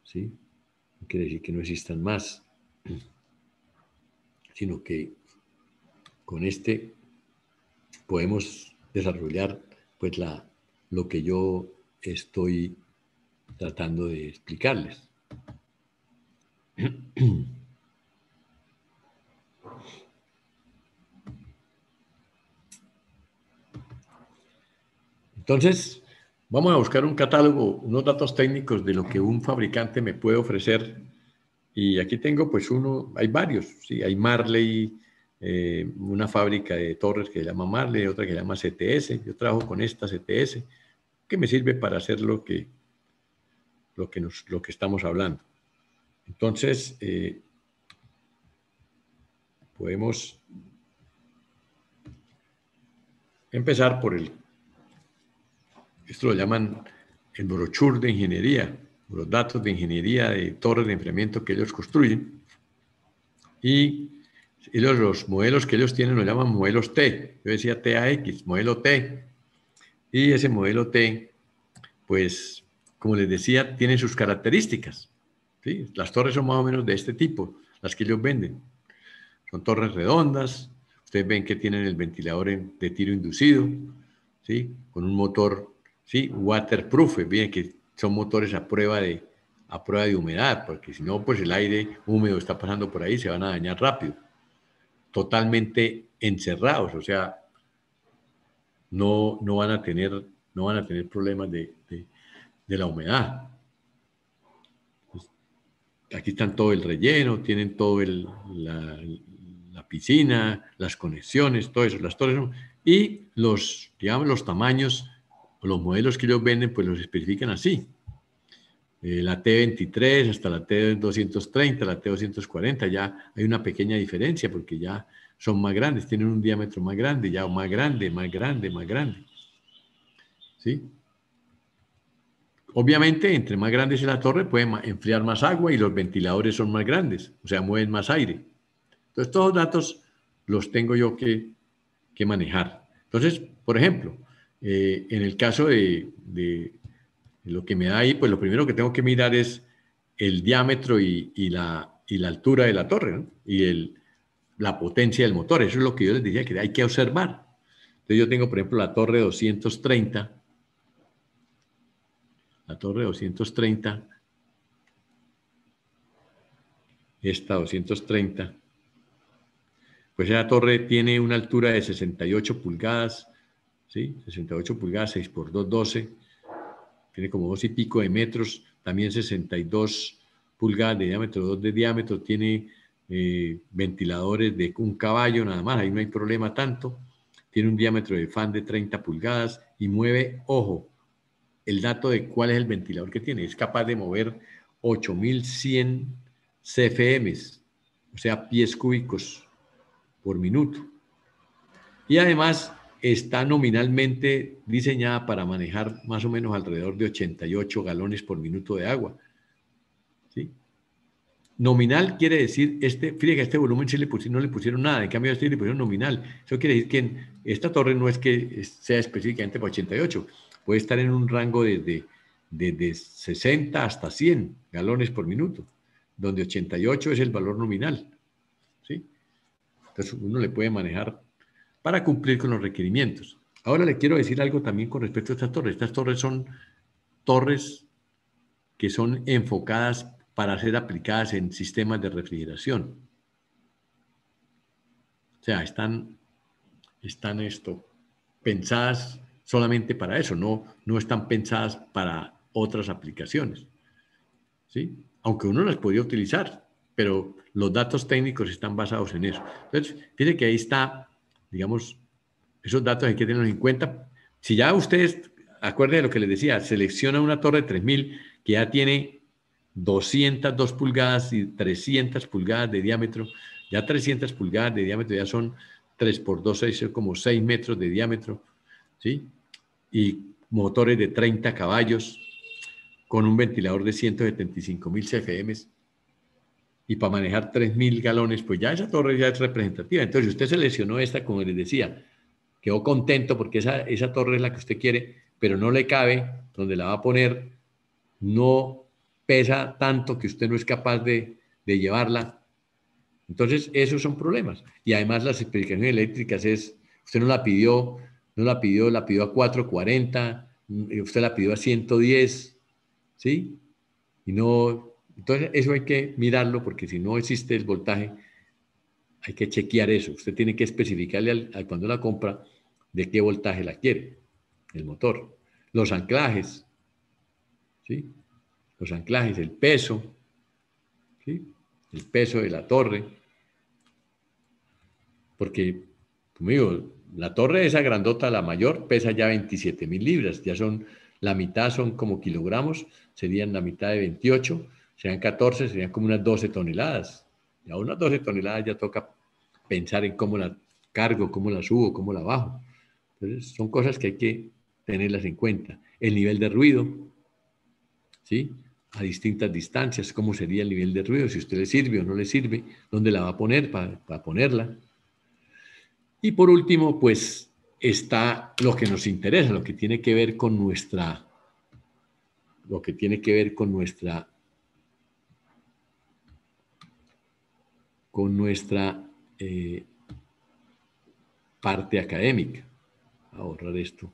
¿sí? No quiere decir que no existan más, sino que con este podemos desarrollar pues lo que yo estoy tratando de explicarles. Entonces, vamos a buscar un catálogo, unos datos técnicos de lo que un fabricante me puede ofrecer. Y aquí tengo pues hay varios, ¿sí? Hay Marley, una fábrica de torres que se llama Marley, otra que se llama CTS. Yo trabajo con esta CTS, que me sirve para hacer lo que estamos hablando. Entonces, podemos empezar por esto lo llaman el brochure de ingeniería, los datos de ingeniería de torres de enfriamiento que ellos construyen. Y Los modelos que ellos tienen los llaman modelos T. Yo decía TAX, modelo T. Y ese modelo T, pues, como les decía, tiene sus características. ¿Sí? Las torres son más o menos de este tipo, las que ellos venden. Son torres redondas. Ustedes ven que tienen el ventilador de tiro inducido, ¿sí? Con un motor, ¿sí? Waterproof. Bien, que son motores a prueba de humedad, porque si no, pues el aire húmedo está pasando por ahí, se van a dañar rápido. Totalmente encerrados, o sea, no van a tener problemas de la humedad. Pues, aquí están todo el relleno, tienen todo la piscina, las conexiones, todo eso, las torres. Y digamos, los tamaños o los modelos que ellos venden, pues los especifican así. La T23 hasta la T230, la T240, ya hay una pequeña diferencia porque ya son más grandes, tienen un diámetro más grande, ya más grande, más grande, más grande. ¿Sí? Obviamente, entre más grande es la torre, puede enfriar más agua y los ventiladores son más grandes, o sea, mueven más aire. Entonces, todos los datos los tengo yo que manejar. Entonces, por ejemplo, en el caso de lo que me da ahí, pues lo primero que tengo que mirar es el diámetro y la altura de la torre, ¿no? Y la potencia del motor. Eso es lo que yo les decía que hay que observar. Entonces yo tengo, por ejemplo, la torre 230. La torre 230. Esta 230. Pues esa torre tiene una altura de 68 pulgadas, ¿sí? 68 pulgadas, 6 por 2, 12. Tiene como 2 y pico de metros. También 62 pulgadas de diámetro, 2 de diámetro. Tiene ventiladores de un caballo nada más. Ahí no hay problema tanto. Tiene un diámetro de fan de 30 pulgadas y mueve, ojo, el dato de cuál es el ventilador que tiene. Es capaz de mover 8100 CFM, o sea, pies cúbicos por minuto. Y además está nominalmente diseñada para manejar más o menos alrededor de 88 galones por minuto de agua. ¿Sí? Nominal quiere decir, fíjate que a este volumen sí no le pusieron nada, en cambio a este le pusieron nominal. Eso quiere decir que esta torre no es que sea específicamente para 88, puede estar en un rango desde 60 hasta 100 galones por minuto, donde 88 es el valor nominal. ¿Sí? Entonces uno le puede manejar para cumplir con los requerimientos. Ahora le quiero decir algo también con respecto a estas torres. Estas torres son torres que son enfocadas para ser aplicadas en sistemas de refrigeración. O sea, están pensadas solamente para eso, no están pensadas para otras aplicaciones. ¿Sí? Aunque uno las podría utilizar, pero los datos técnicos están basados en eso. Entonces, fíjense que ahí está, digamos, esos datos hay que tenerlos en cuenta. Si ya ustedes, acuérdense de lo que les decía, selecciona una torre de 3000 que ya tiene 202 pulgadas y 300 pulgadas de diámetro, ya 300 pulgadas de diámetro ya son 3 por 2, 6, como 6 metros de diámetro, ¿sí? Y motores de 30 caballos con un ventilador de 175.000 CFM y para manejar 3.000 galones, pues ya esa torre ya es representativa. Entonces, si usted seleccionó esta, como les decía, quedó contento porque esa torre es la que usted quiere, pero no le cabe donde la va a poner, no pesa tanto que usted no es capaz de llevarla. Entonces, esos son problemas. Y además las especificaciones eléctricas usted no la pidió, la pidió a 440, usted la pidió a 110, ¿sí? Y no, entonces eso hay que mirarlo porque si no existe el voltaje, hay que chequear eso. Usted tiene que especificarle cuando la compra de qué voltaje la quiere, el motor. Los anclajes, ¿sí? Los anclajes, el peso, ¿sí? El peso de la torre. Porque, como digo, la torre esa grandota, la mayor, pesa ya 27.000 libras. Ya la mitad son como kilogramos, serían la mitad de 28, serían 14, serían como unas 12 toneladas. Ya unas 12 toneladas ya toca pensar en cómo la cargo, cómo la subo, cómo la bajo. Entonces, son cosas que hay que tenerlas en cuenta. El nivel de ruido, ¿sí? a distintas distancias, cómo sería el nivel de ruido, si a usted le sirve o no le sirve, dónde la va a poner para ponerla. Y por último, pues está lo que nos interesa, lo que tiene que ver con nuestra, parte académica. Voy a borrar esto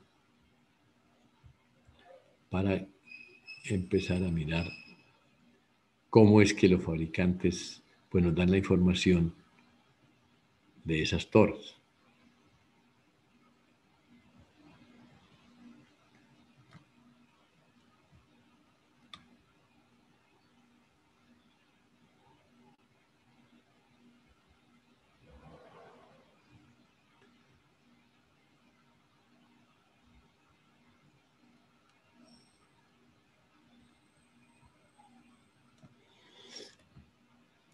para empezar a mirar cómo es que los fabricantes pues, nos dan la información de esas torres.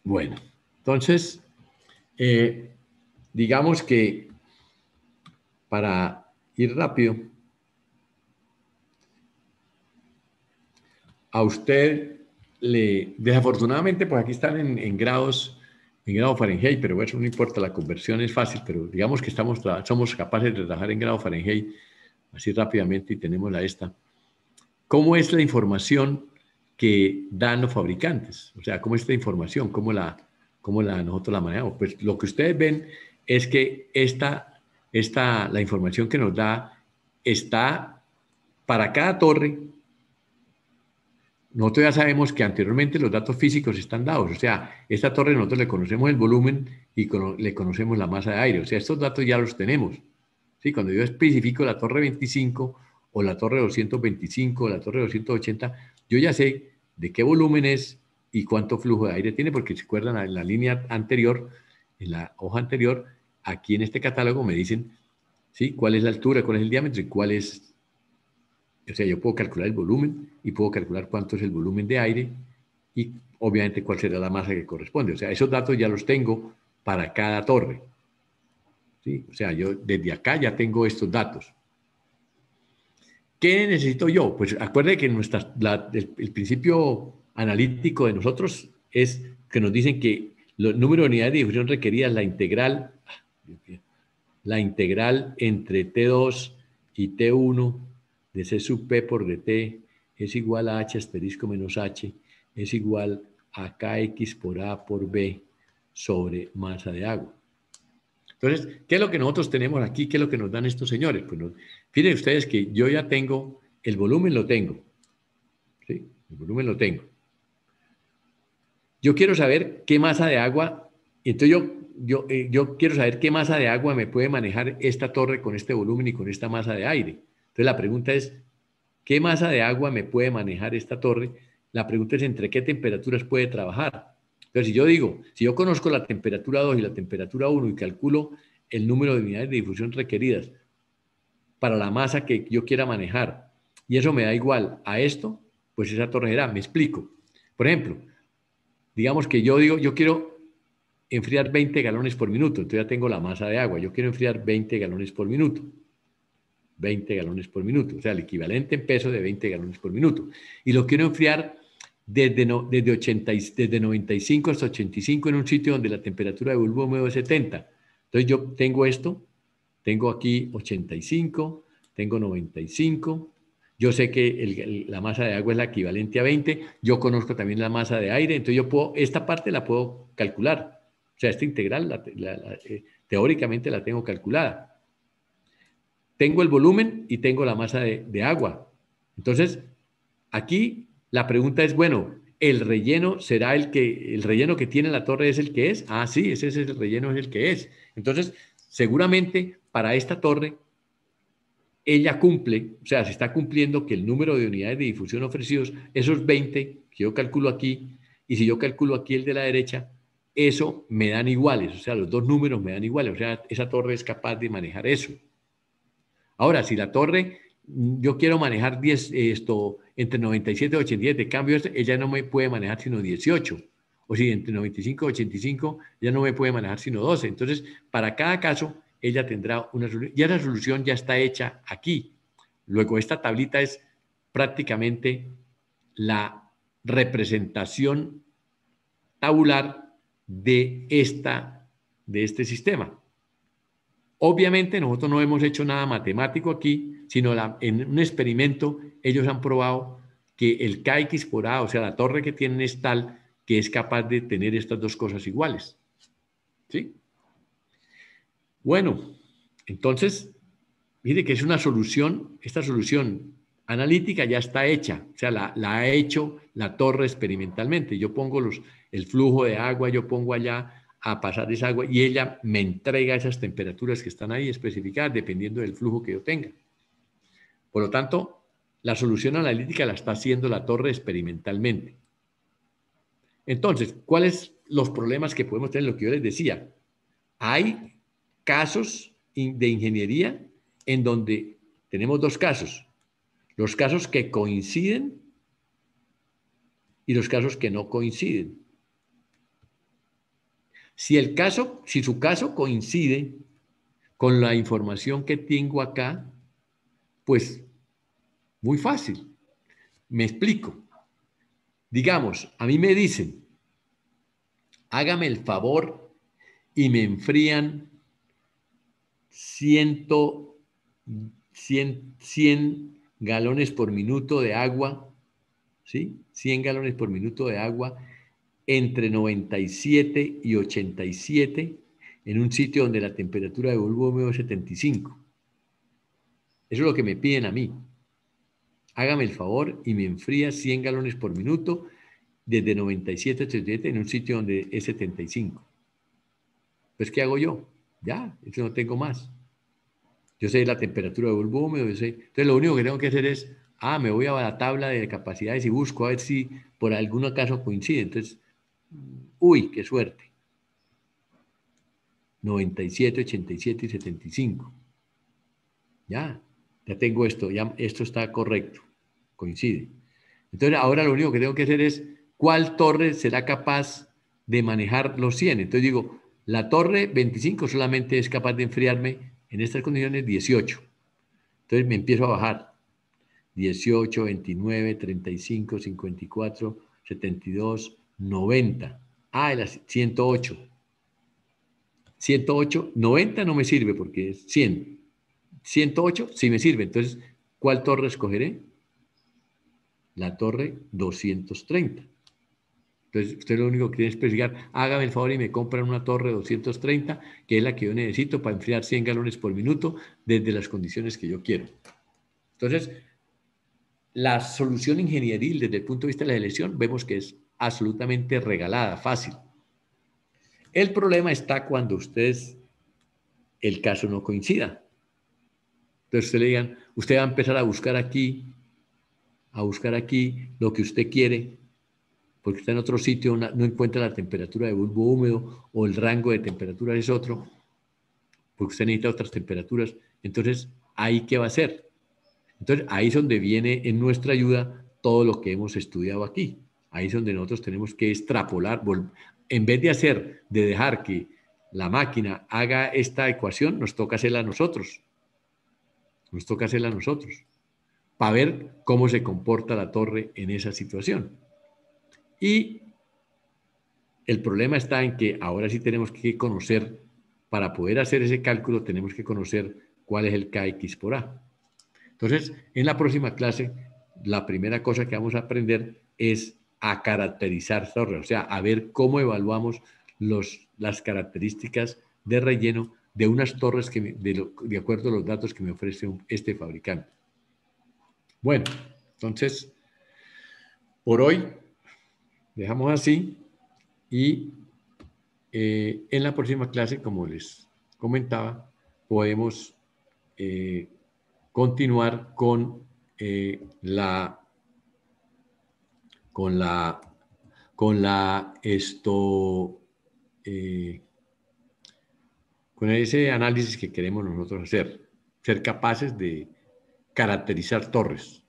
Bueno, entonces, digamos que para ir rápido, a usted desafortunadamente, pues aquí están en grado Fahrenheit, pero eso no importa, la conversión es fácil, pero digamos que somos capaces de trabajar en grado Fahrenheit así rápidamente y tenemos esta. ¿Cómo es la información que dan los fabricantes? O sea, ¿cómo es esta información? ¿Cómo nosotros la manejamos? Pues lo que ustedes ven es que la información que nos da está para cada torre. Nosotros ya sabemos que anteriormente los datos físicos están dados. O sea, esta torre nosotros le conocemos el volumen y le conocemos la masa de aire. O sea, estos datos ya los tenemos. ¿Sí? Cuando yo especifico la torre 25 o la torre 225 o la torre 280, yo ya sé de qué volumen es y cuánto flujo de aire tiene, porque se acuerdan en la línea anterior, en la hoja anterior, aquí en este catálogo me dicen, ¿sí?, cuál es la altura, cuál es el diámetro y cuál es. O sea, yo puedo calcular el volumen y puedo calcular cuánto es el volumen de aire y obviamente cuál será la masa que corresponde. O sea, esos datos ya los tengo para cada torre. ¿Sí? O sea, yo desde acá ya tengo estos datos. ¿Qué necesito yo? Pues acuérdense que el principio analítico de nosotros es que nos dicen que el número de unidades de difusión requeridas, la integral entre T2 y T1 de C sub P por dt es igual a H asterisco menos H es igual a KX por A por B sobre masa de agua. Entonces, ¿qué es lo que nosotros tenemos aquí? ¿Qué es lo que nos dan estos señores? Pues fíjense ustedes que yo ya tengo, el volumen lo tengo. ¿Sí? El volumen lo tengo. Yo quiero saber qué masa de agua, entonces yo quiero saber qué masa de agua me puede manejar esta torre con este volumen y con esta masa de aire. Entonces la pregunta es, ¿qué masa de agua me puede manejar esta torre? La pregunta es, ¿entre qué temperaturas puede trabajar? Entonces, si yo conozco la temperatura 2 y la temperatura 1 y calculo el número de unidades de difusión requeridas para la masa que yo quiera manejar, y eso me da igual a esto, pues esa torre será. Me explico. Por ejemplo, digamos que yo quiero enfriar 20 galones por minuto, entonces ya tengo la masa de agua. Yo quiero enfriar 20 galones por minuto. 20 galones por minuto, o sea, el equivalente en peso de 20 galones por minuto. Y lo quiero enfriar desde 95 hasta 85 en un sitio donde la temperatura de bulbo húmedo es 70. Entonces yo tengo tengo aquí 85, tengo 95. Yo sé que la masa de agua es la equivalente a 20. Yo conozco también la masa de aire, entonces esta parte la puedo calcular. O sea, esta integral teóricamente la tengo calculada. Tengo el volumen y tengo la masa de agua. Entonces, aquí la pregunta es, bueno, ¿el relleno que tiene la torre es el que es? Ah, sí, ese es el relleno, es el que es. Entonces, seguramente para esta torre, ella cumple, o sea, se está cumpliendo que el número de unidades de difusión ofrecidos, esos 20 que yo calculo aquí, y si yo calculo aquí el de la derecha, eso me dan iguales, o sea, los dos números me dan iguales, o sea, esa torre es capaz de manejar eso. Ahora, si la torre, yo quiero manejar entre 97 y 87, cambio, ella no me puede manejar sino 18. O si entre 95 y 85, ella no me puede manejar sino 12. Entonces, para cada caso, ella tendrá una solución. Ya la solución ya está hecha aquí. Luego, esta tablita es prácticamente representación tabular de este sistema. Obviamente nosotros no hemos hecho nada matemático aquí, sino en un experimento ellos han probado que el KX por A, o sea, la torre que tienen es tal que es capaz de tener estas dos cosas iguales. ¿Sí? Bueno, entonces, mire que es una solución, esta solución analítica ya está hecha, o sea, la ha hecho la torre experimentalmente. Yo pongo el flujo de agua, yo pongo allá a pasar esa agua y ella me entrega esas temperaturas que están ahí especificadas dependiendo del flujo que yo tenga. Por lo tanto, la solución analítica la está haciendo la torre experimentalmente. Entonces, ¿cuáles los problemas que podemos tener? Lo que yo les decía, hay casos de ingeniería en donde tenemos dos casos. Los casos que coinciden y los casos que no coinciden. Si su caso coincide con la información que tengo acá, pues muy fácil. Me explico. Digamos, a mí me dicen, hágame el favor y me enfrían 100 galones por minuto de agua, ¿sí? 100 galones por minuto de agua entre 97 y 87 en un sitio donde la temperatura de bulbo húmedo es 75. Eso es lo que me piden a mí. Hágame el favor y me enfría 100 galones por minuto desde 97 a 87 en un sitio donde es 75. Pues, ¿qué hago yo? Ya, eso no tengo más. Yo sé la temperatura de bulbo húmedo, yo sé. Entonces, lo único que tengo que hacer es, me voy a la tabla de capacidades y busco a ver si por algún caso coincide. Entonces, uy, qué suerte. 97, 87 y 75. Ya tengo esto, ya esto está correcto, coincide. Entonces, ahora lo único que tengo que hacer es, ¿cuál torre será capaz de manejar los 100? Entonces digo, la torre 25 solamente es capaz de enfriarme en estas condiciones 18. Entonces me empiezo a bajar. 18, 29, 35, 54, 72, 90. El 108. 108, 90 no me sirve porque es 100. 108 sí me sirve. Entonces, ¿cuál torre escogeré? La torre 230. Entonces, usted lo único que tiene es especificar, hágame el favor y me compran una torre 230, que es la que yo necesito para enfriar 100 galones por minuto desde las condiciones que yo quiero. Entonces, la solución ingenieril desde el punto de vista de la elección, vemos que es absolutamente regalada, fácil. El problema está cuando el caso no coincida. Entonces, usted le digan, usted va a empezar a buscar aquí lo que usted quiere, porque está en otro sitio, no encuentra la temperatura de bulbo húmedo o el rango de temperatura es otro, porque usted necesita otras temperaturas. Entonces, ¿ahí qué va a hacer? Entonces, ahí es donde viene en nuestra ayuda todo lo que hemos estudiado aquí. Ahí es donde nosotros tenemos que extrapolar, en vez de dejar que la máquina haga esta ecuación, nos toca hacerla a nosotros. Nos toca hacerla a nosotros, para ver cómo se comporta la torre en esa situación. Y el problema está en que ahora sí tenemos que conocer, para poder hacer ese cálculo, tenemos que conocer cuál es el KX por A. Entonces, en la próxima clase, la primera cosa que vamos a aprender es a caracterizar torres, o sea, a ver cómo evaluamos las características de relleno de unas torres de acuerdo a los datos que me ofrece este fabricante. Bueno, entonces, por hoy dejamos así y en la próxima clase, como les comentaba, podemos continuar con con ese análisis que queremos nosotros hacer, ser capaces de caracterizar torres.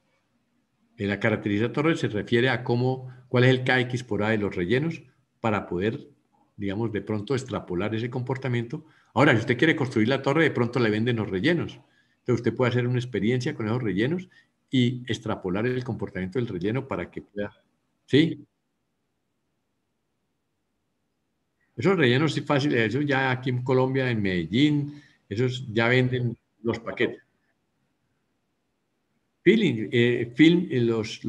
La caracterizar torres se refiere a cuál es el KX por A de los rellenos para poder, digamos, de pronto extrapolar ese comportamiento. Ahora, si usted quiere construir la torre, de pronto le venden los rellenos. Entonces, usted puede hacer una experiencia con esos rellenos y extrapolar el comportamiento del relleno para que pueda ¿Sí? Esos rellenos fáciles, esos ya aquí en Colombia, en Medellín, esos ya venden los paquetes. Film, los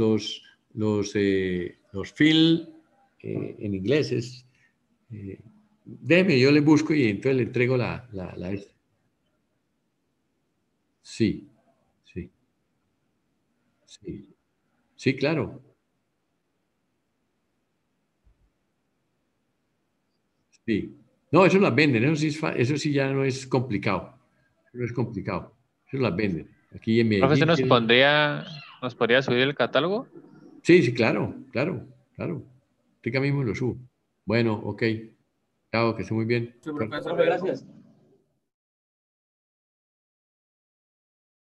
film en inglés es. Déjeme, yo le busco y entonces le entrego la. Sí, sí, sí, sí, claro. Sí. No, eso las venden, eso sí, eso sí ya no es complicado. No es complicado. Eso las venden. Aquí en Profe, ¿usted Medellín tienen. nos podría subir el catálogo? Sí, sí, claro, claro, claro. Ahorita mismo lo subo. Bueno, ok. Chao, que esté muy bien. Profe, gracias.